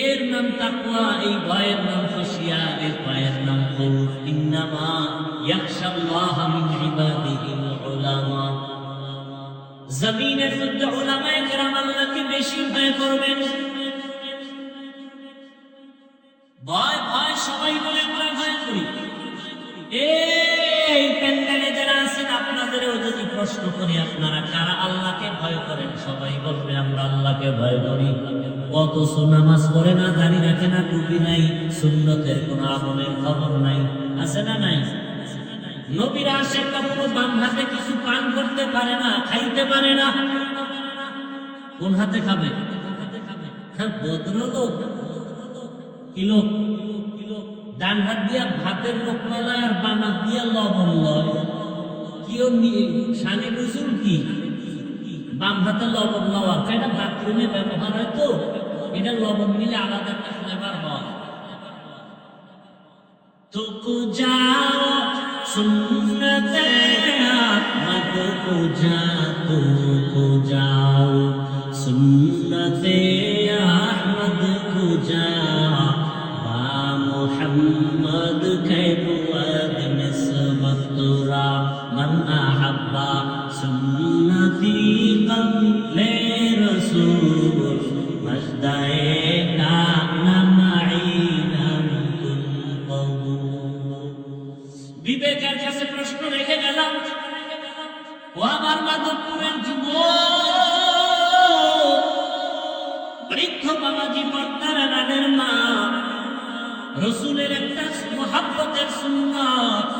এর নাম তাকওয়া, এই ভয়ের নাম খাশিয়া, এর ভয়ের নাম খাউফ। ইন্নামা ইয়াখশাল্লাহা মিন ইবাদিহিল উলামা। জমিনের মধ্যে উলামায়ে কেরাম আল্লাহকে বেশি ভয় করবেন। ভয় ভয় সবাই বলে আমরা ভয় করি। এই প্যান্ডেলে যারা আছেন আপনাদেরও যদি প্রশ্ন করি আপনারা কারা আল্লাহকে ভয় করেন, সবাই বলবে আমরা আল্লাহকে ভয় করি। অথচ নামাজ পড়ে না, দাড়ি রাখে না, টুপি নাই, সুন্নতের কোনো আমলের খবর নাই, আছে না নাই? নবীর আশেক কখনো বাম হাতে কিছু পান করতে পারে না, খাইতে পারে না, কোন হাতে খাবে? ভদ্রলোক কি লোক? ডান হাত দিয়া ভাতের লোকমা লয় আর বাম হাত দিয়া লবণ লয়। কিও সানি বুঝুন কি বাম হাতে লবণ লওয়া, এটা বাথরুমে ব্যবহার হয়, তো এটা লবণ মিলে আলাদা একটা ফ্লেভার হয়। তুকু যাও সুন্নতে আহমদ কো যা, তুকু যাও সুন্নতে আহমদ কো যা, محمد كيف نسبت ترى من أحب سنتي قبل رسول مجدئك معينا বিবেকের কাছে প্রশ্ন রেখে গেলাম, ও আমার মাধবপুরের যুবক, বৃদ্ধ বাবাজি, পর্দার আড়ালের মা, রসুলের একটা মুহাব্বতের সুন্নাত,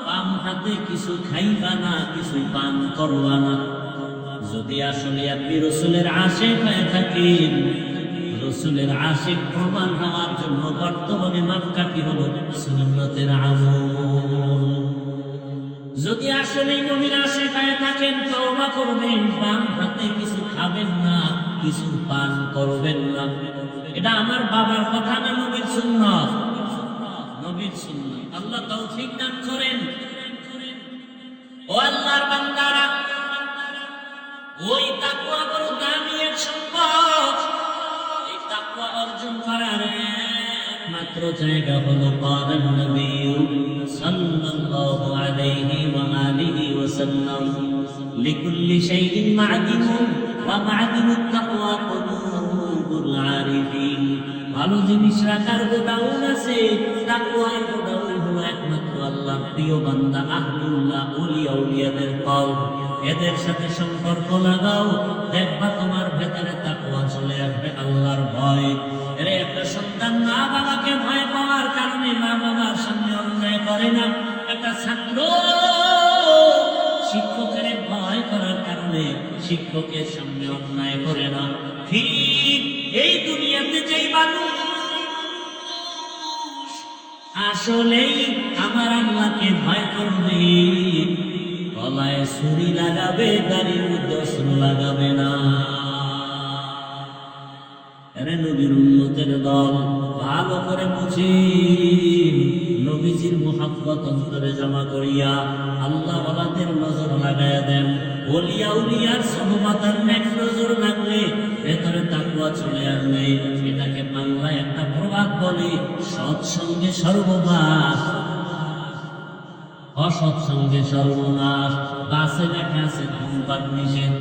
বাম হাতে কিছু খাইবা না, কিছু পান করবা না। যদি আসলে আপনি রসুলের আশিক হয়ে থাকেন, রসুলের আশিক প্রমাণ হওয়ার জন্য বর্তমানে মাপকাঠি হলো সুন্নতের আমল। যদি আসলে নবীর আশিক হয়ে থাকেন, তওবা করবেন, বাম হাতে কিছু খাবেন না, কিছু পান করবেন না। এটা আমার বাবার কথা না, নবীর সুন্নাত, নবীর সুন্নাত। আল্লাহ তৌফিক দান করেন। ও আল্লাহর বান্দারা, ওই তাকওয়া বড় দামি এক সম্পদ। এই তাকওয়া অর্জন করার একমাত্র জায়গা হলো ক্বালান নবী সাল্লাল্লাহু আলাইহি ওয়া আলিহি ওয়াসাল্লাম, লিকুল্লি শাইইন মা'দিনুন ওয়া মা'দিনুত তাকওয়া কুলুবুল আরিফিন। ভালো জিনিস রাখার গোডাউন আছে, তাকওয়ার গোডাউন হলো একমাত্র আল্লাহর প্রিয় বান্দা আহলুল্লাহ, ওলিয়া উলিয়াদের কলব। এদের সাথে সম্পর্ক লাগাও, দেখবা তোমার ভেতরে তাকওয়া চলে আসবে, আল্লাহর ভয়। এর একটা সন্তান মা বাবাকে ভয় পাওয়ার কারণে মা বাবার সামনে অন্যায় করে না। একটা ছাত্র শিক্ষকের ভয় করার কারণে শিক্ষকের সামনে অন্যায় করে না। ঠিক এই দুনিয়াতে যেই মানুষ আসলেই আমার আল্লাহকে ভয় করবে, গলায় ছুরি লাগাবে, দাড়ির মধ্যে অস্ত্র লাগাবে না। আরে নবীর উম্মতের দল, ভালো করে বুঝি, নবীজির মুহাব্বত অন্তরে জমা করিয়া আল্লাহ ওয়ালাদের নজর লাগায়া দেন। ওলিয়া উলিয়ার সহবতার এক নজর লাগলে ভেতরে তাকওয়া চলে আসবে। এটাকে বাংলায় একটা প্রবাদ বলে, সৎসঙ্গে সর্বনাশ, অসৎসঙ্গে সর্বনাশ। বাসে লেখা আছে ধূমপান নিষেধ,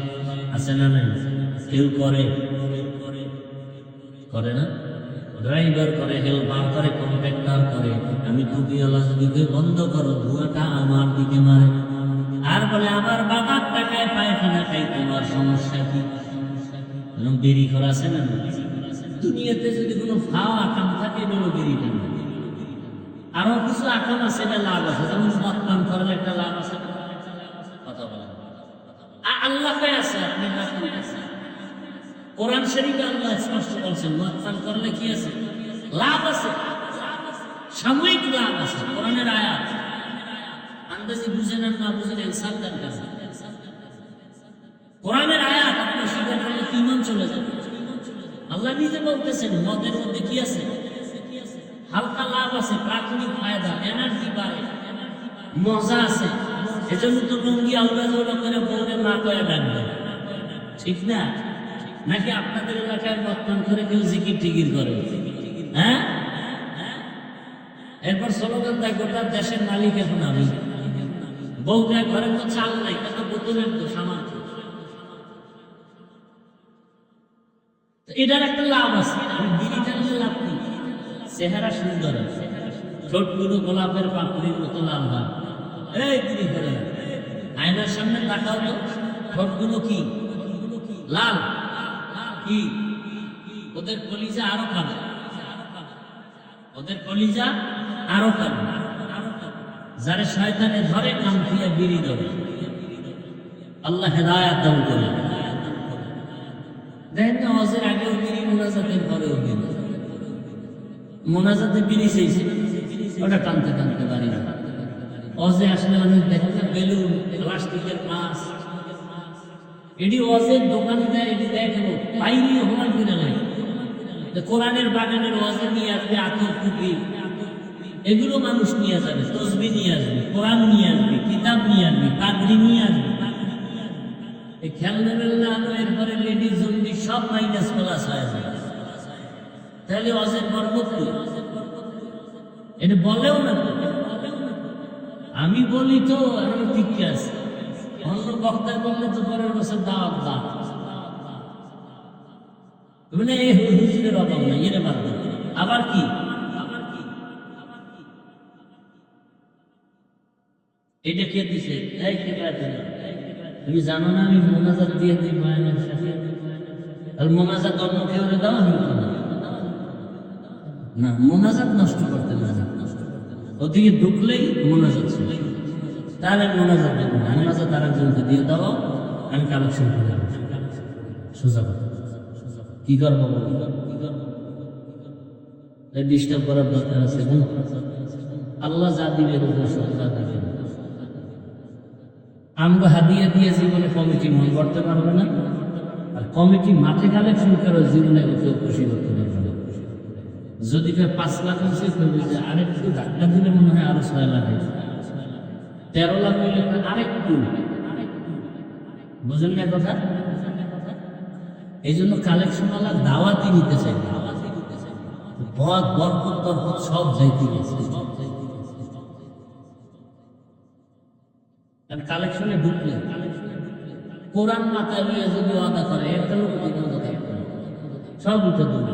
আছে না নাই? কেউ করে করে না? ড্রাইভার করে, হেল্পার করে, কন্ট্রাক্টর করে। আমি টুপিওয়ালা যদি বন্ধ করো, ধোঁয়াটা আমার দিকে মারে, আর বলে আমার বাবার টাকায় পায়খানা খাই, তোমার সমস্যা কি? বিড়ি করা আছে না? দুনিয়াতে যদি কোনো ফাও আকাম থাকে, বলো বিড়ি কেন? আরো কিছু আকাম আছে, এটা লাভ আছে, যেমন মদ পান করলে একটা লাভ আছে। কথা বলেন, আল্লাহ আছে, আপনি না আছে। কোরআন শরীফে আল্লাহ স্পষ্ট বলছেন, মদ পান করলে কি আছে? লাভ আছে, সাময়িক লাভ আছে। কোরআনের আয়াত আন্দাজি বুঝেন আর না বুঝেন ইনসানদের কাছে। কোরআনের আয়াত আপনার স্বীকার করলে ঈমান চলে যাবে। আল্লাহ নিজে বলতেছেন, মদের মধ্যে কি আছে? হালকা লাভ আছে, প্রাথমিক ফায়দা, এনার্জি বাড়ে, মজা আছে। এজন্য তো লুঙ্গি আল্লাহ করে বলবে না কয়ে ডাকবে, ঠিক না? নাকি আপনাদের এলাকায় মতপান করে কেউ জিকির টিকির করে? হ্যাঁ, এরপর স্লোগান দেয়, গোটা দেশের মালিক এখন আমি। বউ দেয়, ঘরে তো চাল নাই, কত বোতলের তো সামান্য। এটার একটা লাভ আছে, বিড়ি টানলে লাভ নেই। চেহারা সুন্দর আছে, ঠোঁটগুলো গোলাপের পাপড়ির মতো লাল হয়। এই বিড়ি করে আয়নার সামনে তাকাও তো, ঠোঁটগুলো কি লাল? কি ওদের কলিজা আরো কালো, ওদের কলিজা আরো কালো। যারা শয়তানে ধরে কাম দিয়ে বিড়ি ধরে, আল্লাহ হেদায়াত দান করে। দেখেন না, হজের আগেও বিড়ি, মোনাজাতের পরেও বিড়ি। মোনাজাতে বিড়ি চাইছে, ওটা টানতে টানতে বাড়ি না। হজে আসলে অনেক দেখেন না, বেলুন, প্লাস্টিকের মাছ, এটি ওয়াজের দোকানে দেয়, এটি দেখবো বাইরে হওয়ার কিনা নাই। কোরআনের বাগানের ওয়াজে নিয়ে আসবে, আতর টুপি, এগুলো মানুষ নিয়ে যাবে, তসবি নিয়ে আসবে, কোরআন নিয়ে আসবে, কিতাব নিয়ে আসবে, পাগড়ি নিয়ে আসবে। এই খেলনা মেলনা আনো, এরপরে লেডিস জন্ডি সব মাইনাস প্লাস হয়ে যায়। তাহলে ওয়াজের বরকত কি? এটা বলেও না। আমি বলি তো আমি ঠিক আছে, অন্য বক্তায় বললে তো পরের বছর দাওয়াত দাও, মানে এই হুজুরের অভাব নাই, এর বাদ দাও। আবার কি এটা কে দিছে? তুমি জানো না আমি মোনাজাত দিয়ে দিই বয়ানের সাথে, আর মোনাজাত অন্য কেউ দাও, আমি না মোনাজাত নষ্ট করতে না, ওদিকে ঢুকলেই মোনাজাত ছিল, তাহলে মোনাজাত দেবো না, মোনাজাত আর একজনকে দিয়ে দাও, আমি কালেকশন করে যাবো। সোজা কথা, কি করবো? ডিস্টার্ব করার দরকার আছে? আল্লাহ যা দিবে যা দিবে। আমরা হাদিয়া দিয়ে জীবনে কমিটি মন করতে পারবে না, আর কমিটি মাঠে কালেকশন করে জীবনে কেউ খুশি করতে পারবে না। যদি 5 লাখ হয়েছে যে আরেকটু ধাক্কা দিলে মনে হয় আরো 6 লাখ হয়েছে, 13 লাখ হইলে আরেকটু, বুঝলেন না কথা? এই জন্য কালেকশনওয়ালা দাওয়াতি নিতে চাই, বরকত বরকত সব যাইতে গেছে। কালেকশনে ঢুকলে কোরআন মাথায় নিয়ে যদি আদা করে একটা লোক সব উঠে দেবে।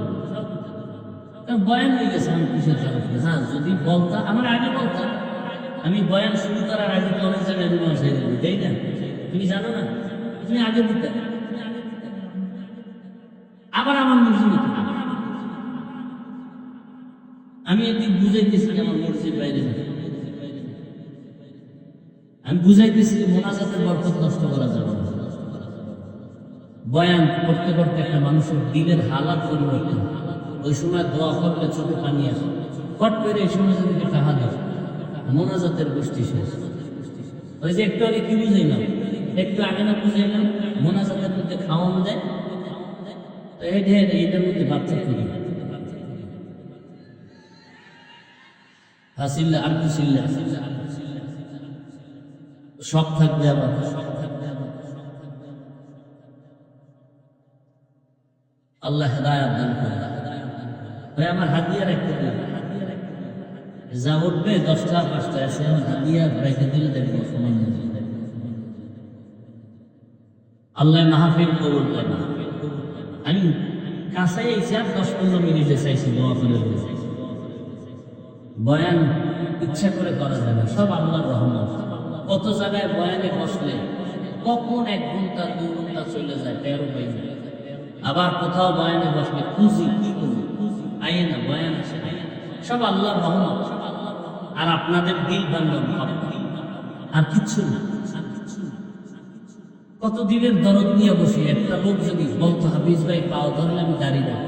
বয়ান হয়ে গেছে আমি কিসের কালেকশন। হ্যাঁ, যদি বলতা আমার আগে বলতাম, আমি বয়ান শুরু করার আগে তো অনেক জায়গায় দেবো, তাই না? তুমি জানো না, তুমি আগে দিতে আবার আমার মর্জি নিতে। আমি একদিন বুঝাইতেছি আমার মর্জির বাইরে, আমি বুঝাইতেছি যে মোনাজাতের বরকত নষ্ট করা যাবে না। বয়ান করতে করতে একটা মানুষের দিলের হালাত পরিবর্তন, ওই সময় দোয়া করলে চোখে পানি আসে, কট করে এই সময় যদি টাকা দেয় মোনাজাতের গোষ্ঠী শেষ। ওই যে একটু আগে কি বুঝাইলাম, একটু আগে না বুঝাইলাম, মোনাজাতের মধ্যে খাওয়ানো দেয়, এইটার মধ্যে বাচ্চা করি হাসিল্লা আর কুসিল্লা শখ থাকবে। আবার আল্লাহ হেদায়েত দান করে। ভাই আমার হাদিয়া রাখতে দিন, যা উঠবে 10টা 5টা এসে আমার হাদিয়া রেখে দিলে দেখবো সময় নিয়ে আল্লাহ মাহফিল কবুল করে। আমি কাছে এসে 10-15 মিনিটে চাইছি দোয়া করে। বয়ান ইচ্ছা করে করা যাবে, সব আল্লাহর রহমত। কত জায়গায় বয়ানে বসলে কখন 1 ঘন্টা 2 ঘন্টা চলে যায় টেরও পাই না। আবার কোথাও বয়ানে বসলে খুঁজি কি খুঁজি আইয়ে না, বয়ান আসে, সব আল্লাহর রহমত। আর আপনাদের দিল বান্ধব আর কিচ্ছু না। কত দিনের দরদ নিয়ে বসি। একটা লোক যদি বলতো হাফিজ ভাই পাও ধরলে আমি দাঁড়িয়ে যাবো,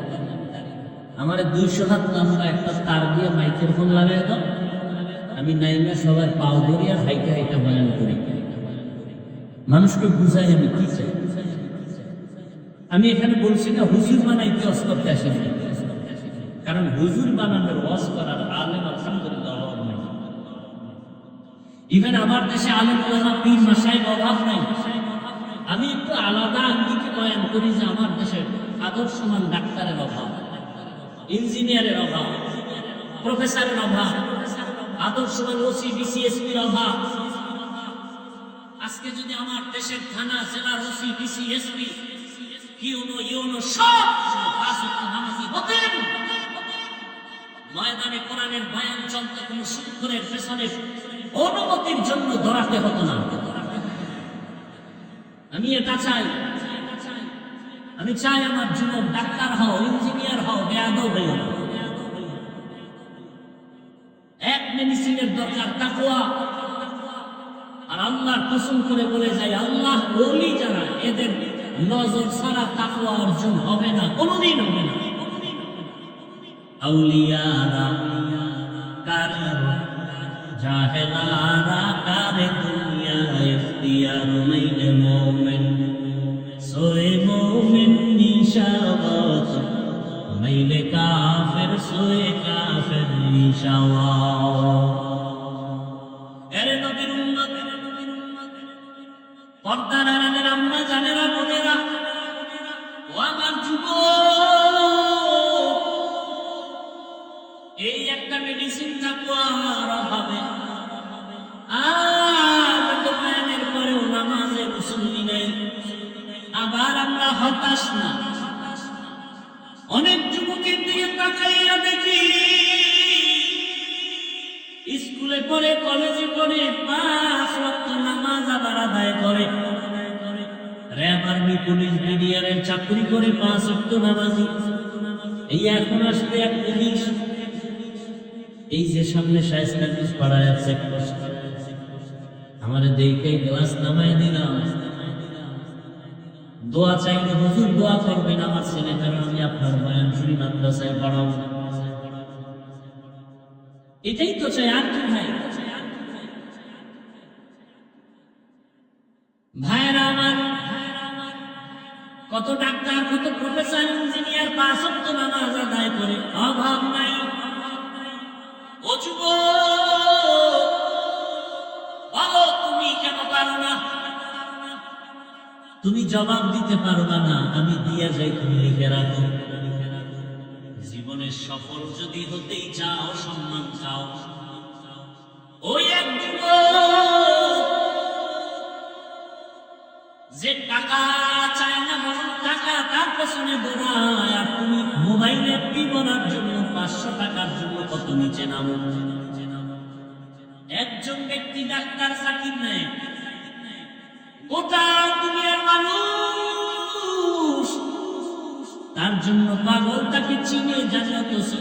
আমার 200 হাত লম্বা একটা তার দিয়ে মাইকের ফোন লাগাই দাও, আমি নাইমা সবার পাও ধরি আর হাইটা হাইটা বয়ান করি। মানুষকে বুঝাই আমি কি চাই। আমি এখানে বলছি না হুজুর বানাইতে ওয়াজ করতে আসেনি, কারণ হুজুর বানানোর ওয়াজ করার আলেম আলহামদুলিল্লাহ অভাব নাই। ইভেন আমার দেশে আলেম ওলামা পীর মাশায়েখ অভাব নাই। আমি একটু আলাদা আঙ্গিকে বয়ান করি যে আমার দেশে আদর্শমান ডাক্তারের অভাব, ইঞ্জিনিয়ারের অভাব, প্রফেসরের অভাব, আদর্শমান ওসি ডিসিএসপির অভাব। আজকে যদি আমার দেশের থানা জেলার ওসি ডিসিএসপি ইউনো সব নামাজি হতেন, ময়দানে কোরআনের বয়ান চলতে কোন শুক্রের পেছনে অনুমতির জন্য দৌড়াতে হতো না। আমি এটা চাই। আমি চাই আমার যুবক ডাক্তার হও, ইঞ্জিনিয়ার হও, বেয়াদব হইও না। এক মেডিসিনের দরকার তাকওয়া। আর আল্লাহর কসম করে বলে যায়, আল্লাহ ওলি যারা এদের নজর ছাড়া তাকওয়া অর্জন হবে না, কোনোদিন হবে না। আউলিয়ারা কারে জাহেলারা কারে দুনিয়া ইখতিয়ার মাইনে মুমিন সোয়ে মুমিন নিশাওয়াত মাইলে কাফের সোয়ে কাফের নিশাওয়াত। এরে নবীর উম্মত, পর্দার আড়ালের আম্মা জানেরা বোনেরা, ও আমার যুবক, এই একটা মেডিসিন তাকওয়ার অভাবে আর বয়ানের পরেও নামাজে মুসল্লি নেই। আবার আমরা হতাশ না। অনেক যুবকের দিকে তাকাইয়া দেখি স্কুলে পড়ে, কলেজে পড়ে, 5 ওয়াক্ত নামাজ আবার আদায় করে, র্যাব আর্মি পুলিশ বিডিআরের চাকরি করে, 5 ওয়াক্ত নামাজি। এই এখন আসলে এক পুলিশ, এই যে সামনে শায়েস্তা পুলিশ পাড়ায় আছে, আমার দেখে গ্লাস নামায় দিলাম, দোয়া চাইলে হুজুর দোয়া করবেন আমার ছেলে, কারণ আমি আপনার বয়ান শুনি মাদ্রাসায় পড়াবো। এটাই তো চাই, আর কি ভাই? ভাইরা আমার, কত ডাক্তার, কত প্রফেসর, ইঞ্জিনিয়ার 5 ওয়াক্ত নামাজ আদায় করে, অভাব নাই। ও যুবক, বলো তুমি কেন পারো না? তুমি জবাব দিতে পারবা না, আমি দিয়া যাই, তুমি লিখে রাখো। জীবনে সফল যদি হতেই চাও, সম্মান চাও, ওই এক যুবক যে টাকা চায় না, বরং টাকা তার পেছনে দৌড়ায়, আর তুমি মোবাইলে বিবরণের জন্য 500 টাকার জন্য কত নিচে নামো। একজন ব্যক্তি ডাক্তার জাকির নেয়, গোটা দুনিয়ার মানুষ তার জন্য পাগল, তাকে চিনে জানে, অথচ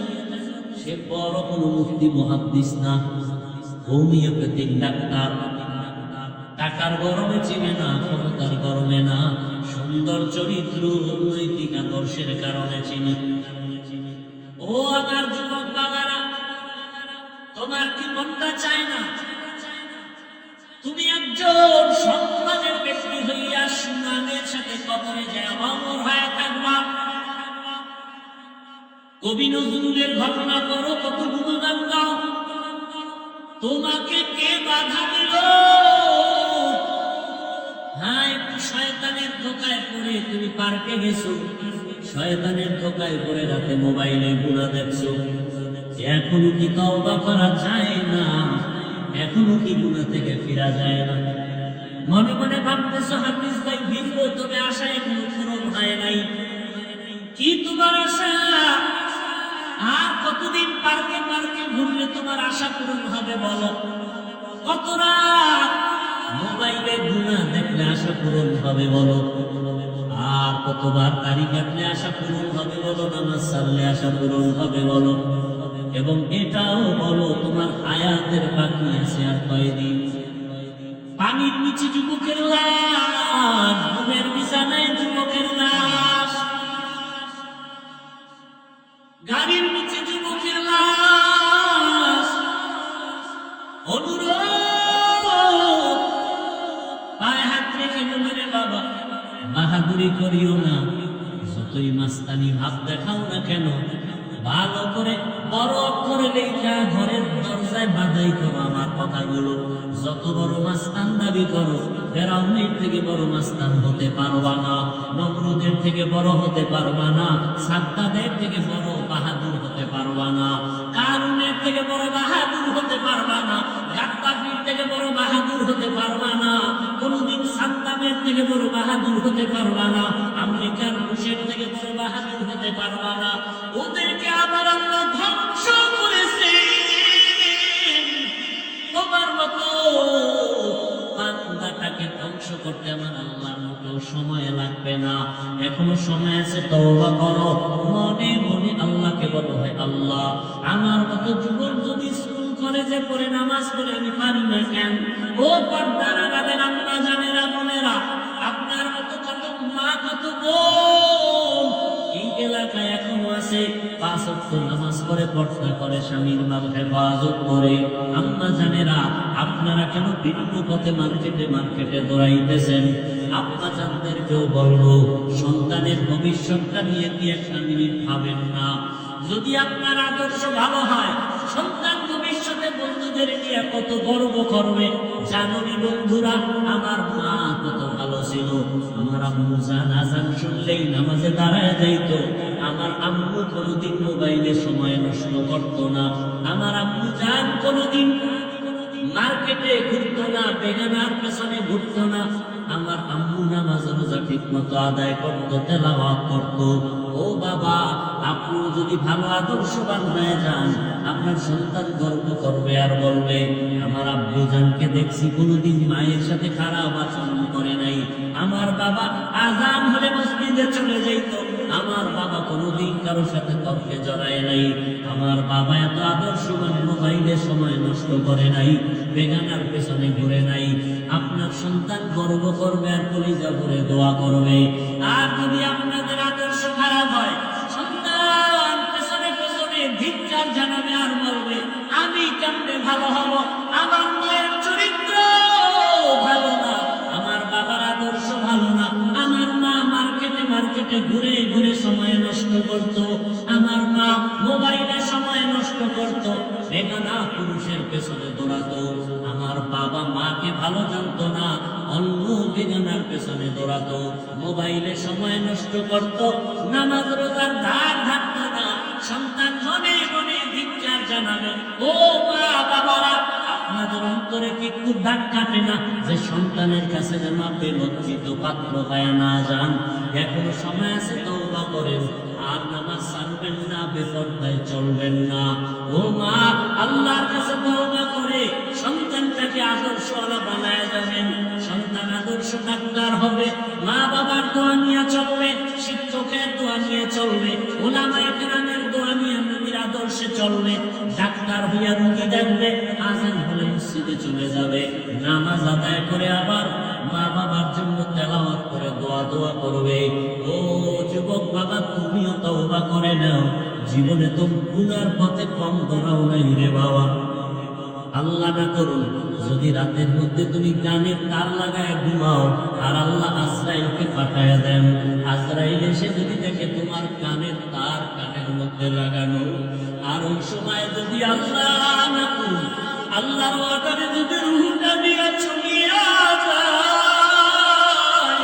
সে বড় কোনো মুফতি মুহাদ্দিস না, হোমিওপ্যাথিক ডাক্তার। টাকার গরমে চিনে না, ক্ষমতার গরমে না, সুন্দর চরিত্র, নৈতিক আদর্শের কারণে চিনি। ও আমার যুবক বাবারা, তোমার কি মনটা চায় না তুমি একজন সম্মানের ব্যক্তি হইয়া সুনামের সাথে কবরে যায় অমর হয়ে থাকবা? কবি নজরুলের ঘটনা করো, কত গুণগান গাও, তোমাকে কে বাধা দিল? হ্যাঁ, একটু শয়তানের ধোকায় পড়ে তুমি পার্কে গেছো, শয়তানের ধোকায় পড়ে রাতে মোবাইলে গুনাহ দেখছো, এখনো কি তওবা করা যায় না? এখনো কি গুনাহ থেকে ফিরা যায় না? মনে মনে ভাবতেছো হাফিজ ভাই ভিড়ব, তবে আশা এখনো পূরণ হয় নাই। কি তোমার আশা? আর কতদিন পার্কে পার্কে ঘুরলে তোমার আশা পূরণ হবে বলো? কত রাত মোবাইলে গুনাহ দেখলে আশা পূরণ হবে বলো? আর কতবার তারিখ কাটলে আশা পূরণ হবে বলো? নামাজ ছাড়লে আশা পূরণ হবে বলো? এবং এটাও বলো তোমার হায়াতের বাকি আছে আর কয়দিন? পানির নিচে যুবকের লাশ, ঘুমের বিছানায় যুবকের লাশ, গাড়ির নিচে যুবকের লাশ। অনুরোধ, পায়ে হাত রেখে বলে বাবা, বাহাদুরি করিও না, যতই মাস্তানি ভাব দেখাও না কেন, ভালো করে বড় অক্ষরে লেখা ঘরের দরজায় বাধাই করো আমার কথাগুলো। যত বড় মাস্তান দাবি করো, ফেরাউনের থেকে বড় মাস্তান হতে পারবা না, নমরুদের থেকে বড় হতে পারবা না, সাদ্দাদের থেকে বড় বাহাদুর হতে পারবা না, কারুনের থেকে বড় বাহাদুর হতে পারবা না, গাদ্দাফির থেকে বড় বাহাদুর হতে পারবা না, কোনদিন সাদ্দামের থেকে বড় বাহাদুর হতে পারবা না, আমেরিকার বুশের থেকে বড় বাহাদুর হতে পারবা না। ওদেরকে আমার আল্লাহ ধ্বংস করেছে, তোমার মতো বান্দাটাকে ধ্বংস করতে আমার আল্লাহর মতো সময় লাগবে না। এখনো সময় আছে, তওবা করো। মনে মনে আল্লাহকে বলো, হয় আল্লাহ, আমার মতো যুবক যদি স্কুল কলেজে পড়ে নামাজ পড়ে আমি পারি না কেন? ও পর্দার আড়ালের আম্মা জানেরা, বোনেরা, আপনার মতো কত মা, কত বোন এই এলাকায় এখনো আছে, 5 ওয়াক্ত নামাজ পড়ে, পর্দা করে, স্বামীর মাল হেফাজত করে। আম্মা জানেরা, আপনারা কেন বিভিন্ন পথে মার্কেটে দৌড়াইতেছেন? আব্বা জানদেরকেও বলবো, সন্তানের ভবিষ্যৎটা নিয়ে কি একটা মিনিট ভাবেন না? যদি আপনার আদর্শ ভালো হয়, সন্তান ভবিষ্যতে বন্ধুদের নিয়ে কত গর্ব করবে। জানি বন্ধুরা, আমার মা কত ভালো ছিল, আমার আম্মু জান আজান শুনলেই নামাজে দাঁড়ায় যাইতো, আমার আম্মু কোনোদিন মোবাইলে সময় নষ্ট করতো না, আমার আম্মু জান কোনোদিন মার্কেটে ঘুরতো না, বেগানার পেছনে ঘুরতো না, আমার আম্মু নামাজ রোজা ঠিক মতো আদায় করতো, তেলাওয়াত করতো। ও বাবা, আপনি যদি ভালো আদর্শবান হয়ে যান, আপনার সন্তান গর্ব করবে আর বলবে, আমার আব্বু জানকে দেখছি কোনোদিন মায়ের সাথে খারাপ আচরণ করে নাই, আমার বাবা আজান হলে মসজিদে চলে যাইতো, আমার বাবা কোনোদিন কারোর সাথে তর্কে জড়ায় নাই, আমার বাবা এত আদর্শবান, মোবাইলে সময় নষ্ট করে নাই, বেগানার পেছনে ঘুরে নাই। আপনার সন্তান গর্ব করবে আর কলিজা ভরে দোয়া করবে। আর যদি আপনাদের আদর্শ খারাপ হয়, সন্তান পেছনে পেছনে ধিক্কার জানাবে আর বলবে, আমি কেমনে ভালো হব? আমার মায়ের চরিত্র ভালো না, আমার বাবার আদর্শ ভালো না, আমার মা মার্কেটে মার্কেটে ঘুরে ঘুরে সময় নষ্ট করত, আমার মা মোবাইলে সময় নষ্ট করত, বেগানা পুরুষের পেছনে দৌড়াতো, আমার বাবা মাকে ভালো জানতো না, অন্য বেগানার পেছনে দৌড়াতো, মোবাইলে সময় নষ্ট করত, নামাজ রোজার ধার ধারতো না। সন্তান মনে মনে ধিক্কার জানাবে, ও মা বাবারা, আপনাদের অন্তরে কি খুব দাগ কাটে না যে সন্তানের কাছে যেন আপনি লজ্জিত পাত্র হয়ে না যান? এখনো সময় আছে, তওবা করেন, আর নামাজ ছাড়বেন না, বেপরদায় চলবেন না। ও মা, আল্লাহর কাছে তওবা করে সন্তানটাকে আদর্শওয়ালা বানায় যাবেন। সন্তান আদর্শ ডাক্তার হবে, মা বাবার দোয়া নিয়ে চলবে, শিক্ষকের দোয়া নিয়ে চলবে, ওলামায়ে কেরামের দোয়া নিয়ে নবীর আদর্শে চলবে। ডাক্তার হইয়া রোগী দেখবে, আজান হলে মসজিদে চলে যাবে, নামাজ আদায় করে আবার মা বাবার জন্য তেলাওয়াত করে দোয়া করবে। ও যুবক বাবা, তুমিও তওবা করে নাও, জীবনে তো গুনার পথে কম ধরাও নাই রে বাবা। আল্লাহ না করুন যদি রাতের মধ্যে তুমি গানের তার লাগায় ঘুমাও, আর আল্লাহ আজরাইলকে পাঠায় দেন, আজরাইল এসে যদি দেখে তোমার কানের তার কানের মধ্যে লাগানো, আর ওই সময় যদি আল্লাহ না করুন আল্লাহর ওয়াদারে যদি রূহটা দিয়া চলিয়া যায়,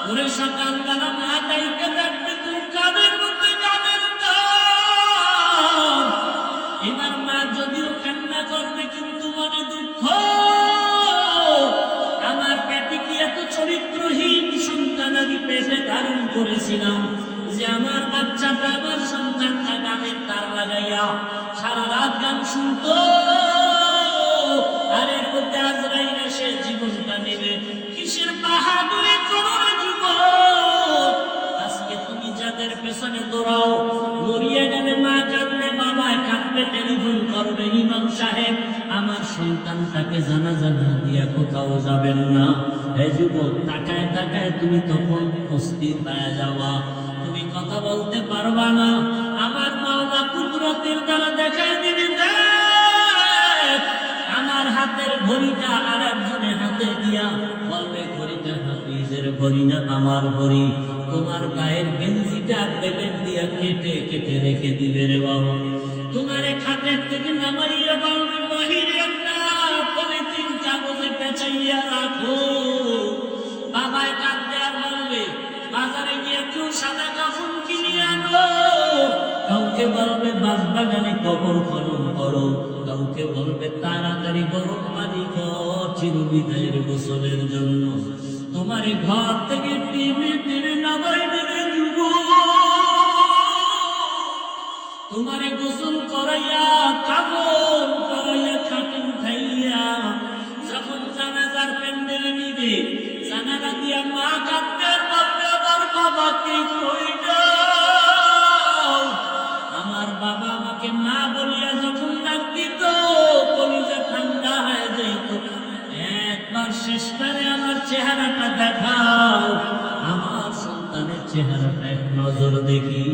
ওরে সকালবেলা মা ডাইকে ডাকবে তোর কানের মধ্যে গানের তার। এবার মা যদিও কান্না করবে কিন্তু মনে দুঃখ, আমার পেটে কি এত চরিত্রহীন সন্তান আমি পেটে ধারণ করেছিলাম যে আমার বাচ্চাটা, আমার সন্তানটা গানের তার লাগাইয়া সারা রাত গান শুনতো, আর এর মধ্যে আজরাইল এসে জীবনটা নেবে। কিসের বাহাদুরি করো যুবক? আজকে তুমি যাদের পেছনে দৌড়াও, মরিয়া গেলে মা কাঁদবে, বাবা কাঁদবে, টেলিফোন করবে, ইমাম সাহেব আমার সন্তানটাকে জানাজা না দিয়া কোথাও যাবেন না। হে যুবক, তাকায় তাকায় তুমি তখন অস্থির হয়ে যাওয়া, তুমি কথা বলতে পারবা না। আমার মাওলা কুদরতের দ্বারা দেখায় দিবে, দেখ আমার হাতের ঘড়িটা আর একজনের হাতে দিয়া বলবে, ঘড়িটা হাফিজের ঘড়ি না আমার ঘড়ি। তোমার গায়ের গেঞ্জিটা বেলেট দিয়া কেটে কেটে রেখে দিবে রে বাবা। তোমার খাটের থেকে নামাইয়া বলবে, বাহিরে একটা পলিথিন কাগজে পেঁচাইয়া রাখো। বাবায় কাঁদতে আর বলবে, বাজারে গিয়ে কেউ সাদা কাপড় কিনে আনো। কাউকে বলবে বাঁশবাগানে কবর খনন করো, কাউকে বলবে তাড়াতাড়ি গরম পানি কর চিরবিদায়ের গোসলের জন্য। তোমার ঘর থেকে টিভি নামাই দেবে যুবক, তোমারে গোসল করাইয়া কাপড় করাইয়া খাটে উঠাইয়া যখন জানাজার প্যান্ডেলে নিবে, জানালা দিয়া মা কাঁদতে বলবে, আমার বাবাকে কই দাও। আমার বাবা আমাকে মা বলিয়া যখন ডাক দিত, কলিজা ঠান্ডা হয়ে যেত। একবার শেষবারে আমার চেহারাটা দেখাও, আমার সন্তানের চেহারাটা এক নজর দেখি।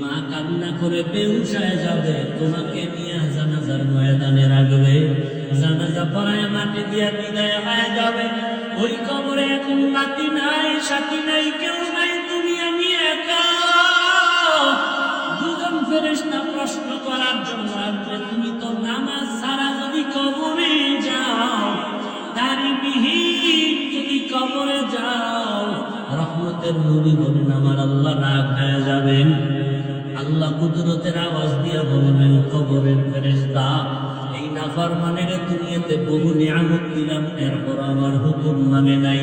মা কান্না করে বেহুশ হয়ে যাবে, তোমাকে নিয়ে জানাজার ময়দানে রাখবে, জানাজা পড়ায় মাটি দিয়া বিদায় হয়ে যাবে। ওই কবরে এখন নাতি নাই, সাথী নাই, কেউ নাই, তুমি আমি একা। দুজন ফেরেশতা প্রশ্ন করার জন্য আসবে, তুমি তো নামাজ ছাড়া যদি কবরে যাও, দাড়িবিহীন যদি কবরে যাও, রহমতের নবী বলেন আমার আল্লাহ রাগ হয়ে যাবেন। আল্লাহ কুদরতের আওয়াজ দিয়ে বলবেন, কবরের ফেরেশতা, এই নাফরমানের দুনিয়াতে বহু নিয়ামত দিলাম, এরপর আমার হুকুম মানে নাই,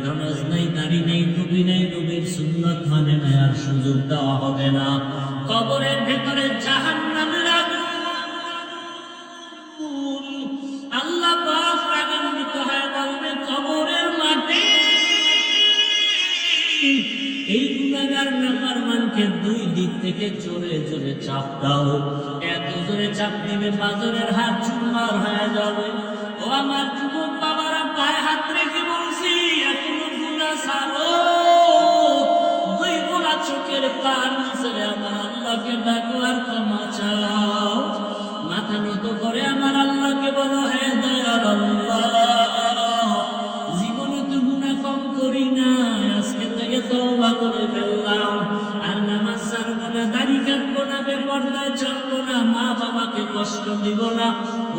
নামাজ নাই, দাড়ি নাই, টুপি নাই, নবীর সুন্নাত মানে নাই, আর সুযোগ দেওয়া হবে না। কবরের ভেতরে জাহান্নামের আগুন, আল্লাহ পাক রাগান্বিত হয়ে বলবে, কবরের মাটি এই গুনাহগার নাফরমানকে দুই দিক থেকে জোরে জোরে চাপ দাও। এত জোরে চাপ দিবে বাজারের হাত চুরমার হয়ে যাবে। ও আমার যুবক বাবারা, পায়ে হাত রেখে বলছি, এখনো গুনাহ ছাড়ো। দুই গোলা চোখের পার ছেড়ে আমার আল্লাহকে ডাকো আর ক্ষমা চাও। মাথা নত করে আমার আল্লাহকে বলো, হে দয়াল আল্লাহ, জীবনে তো গুনাহ কম করি না, আজকে থেকে তওবা করে ফেললাম। কষ্ট দিব না।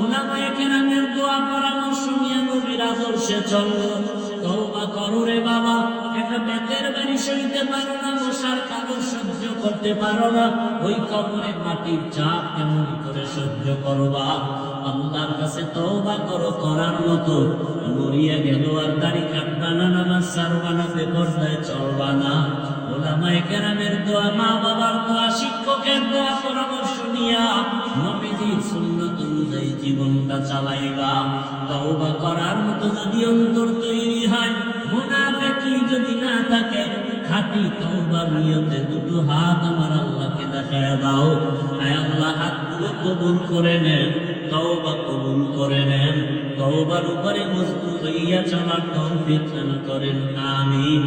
উলামায়ে কেরামের দোয়া পরামর্শ নিয়ে নবীর আদর্শে চললো। তওবা করো রে বাবা, একটা বেতের বাড়ি সইতে পারো না, মশার কামড় সহ্য করতে পারো না, ওই কবরে মাটির চাপ কেমন করে সহ্য করবা? আল্লাহর কাছে তওবা করো, করার মতো মরিয়া গেল আর দাড়ি কাটবা না, নামাজ ছাড়বা না, বেপরদায় চলবা না। উলামায়ে কেরামের দোয়া, মা বাবার দোয়া, শিক্ষকের দোয়া পরামর্শ নিয়া নবীজির সুন্নাত অনুযায়ী জীবনটা চালাইবা। তওবা করার মতো যদি অন্তর তৈরি হয়, মুনাফিকি যদি না থাকে, খাঁটি তওবার নিয়তে দুটো হাত আমার আল্লাহকে দেখায়া দাও। আয় আল্লাহ, হাতগুলো কবুল করে নেন, তওবা কবুল করে নেন, তওবার উপরে মজবুত হইয়া চলার তৌফিক দান করেন। আমিন।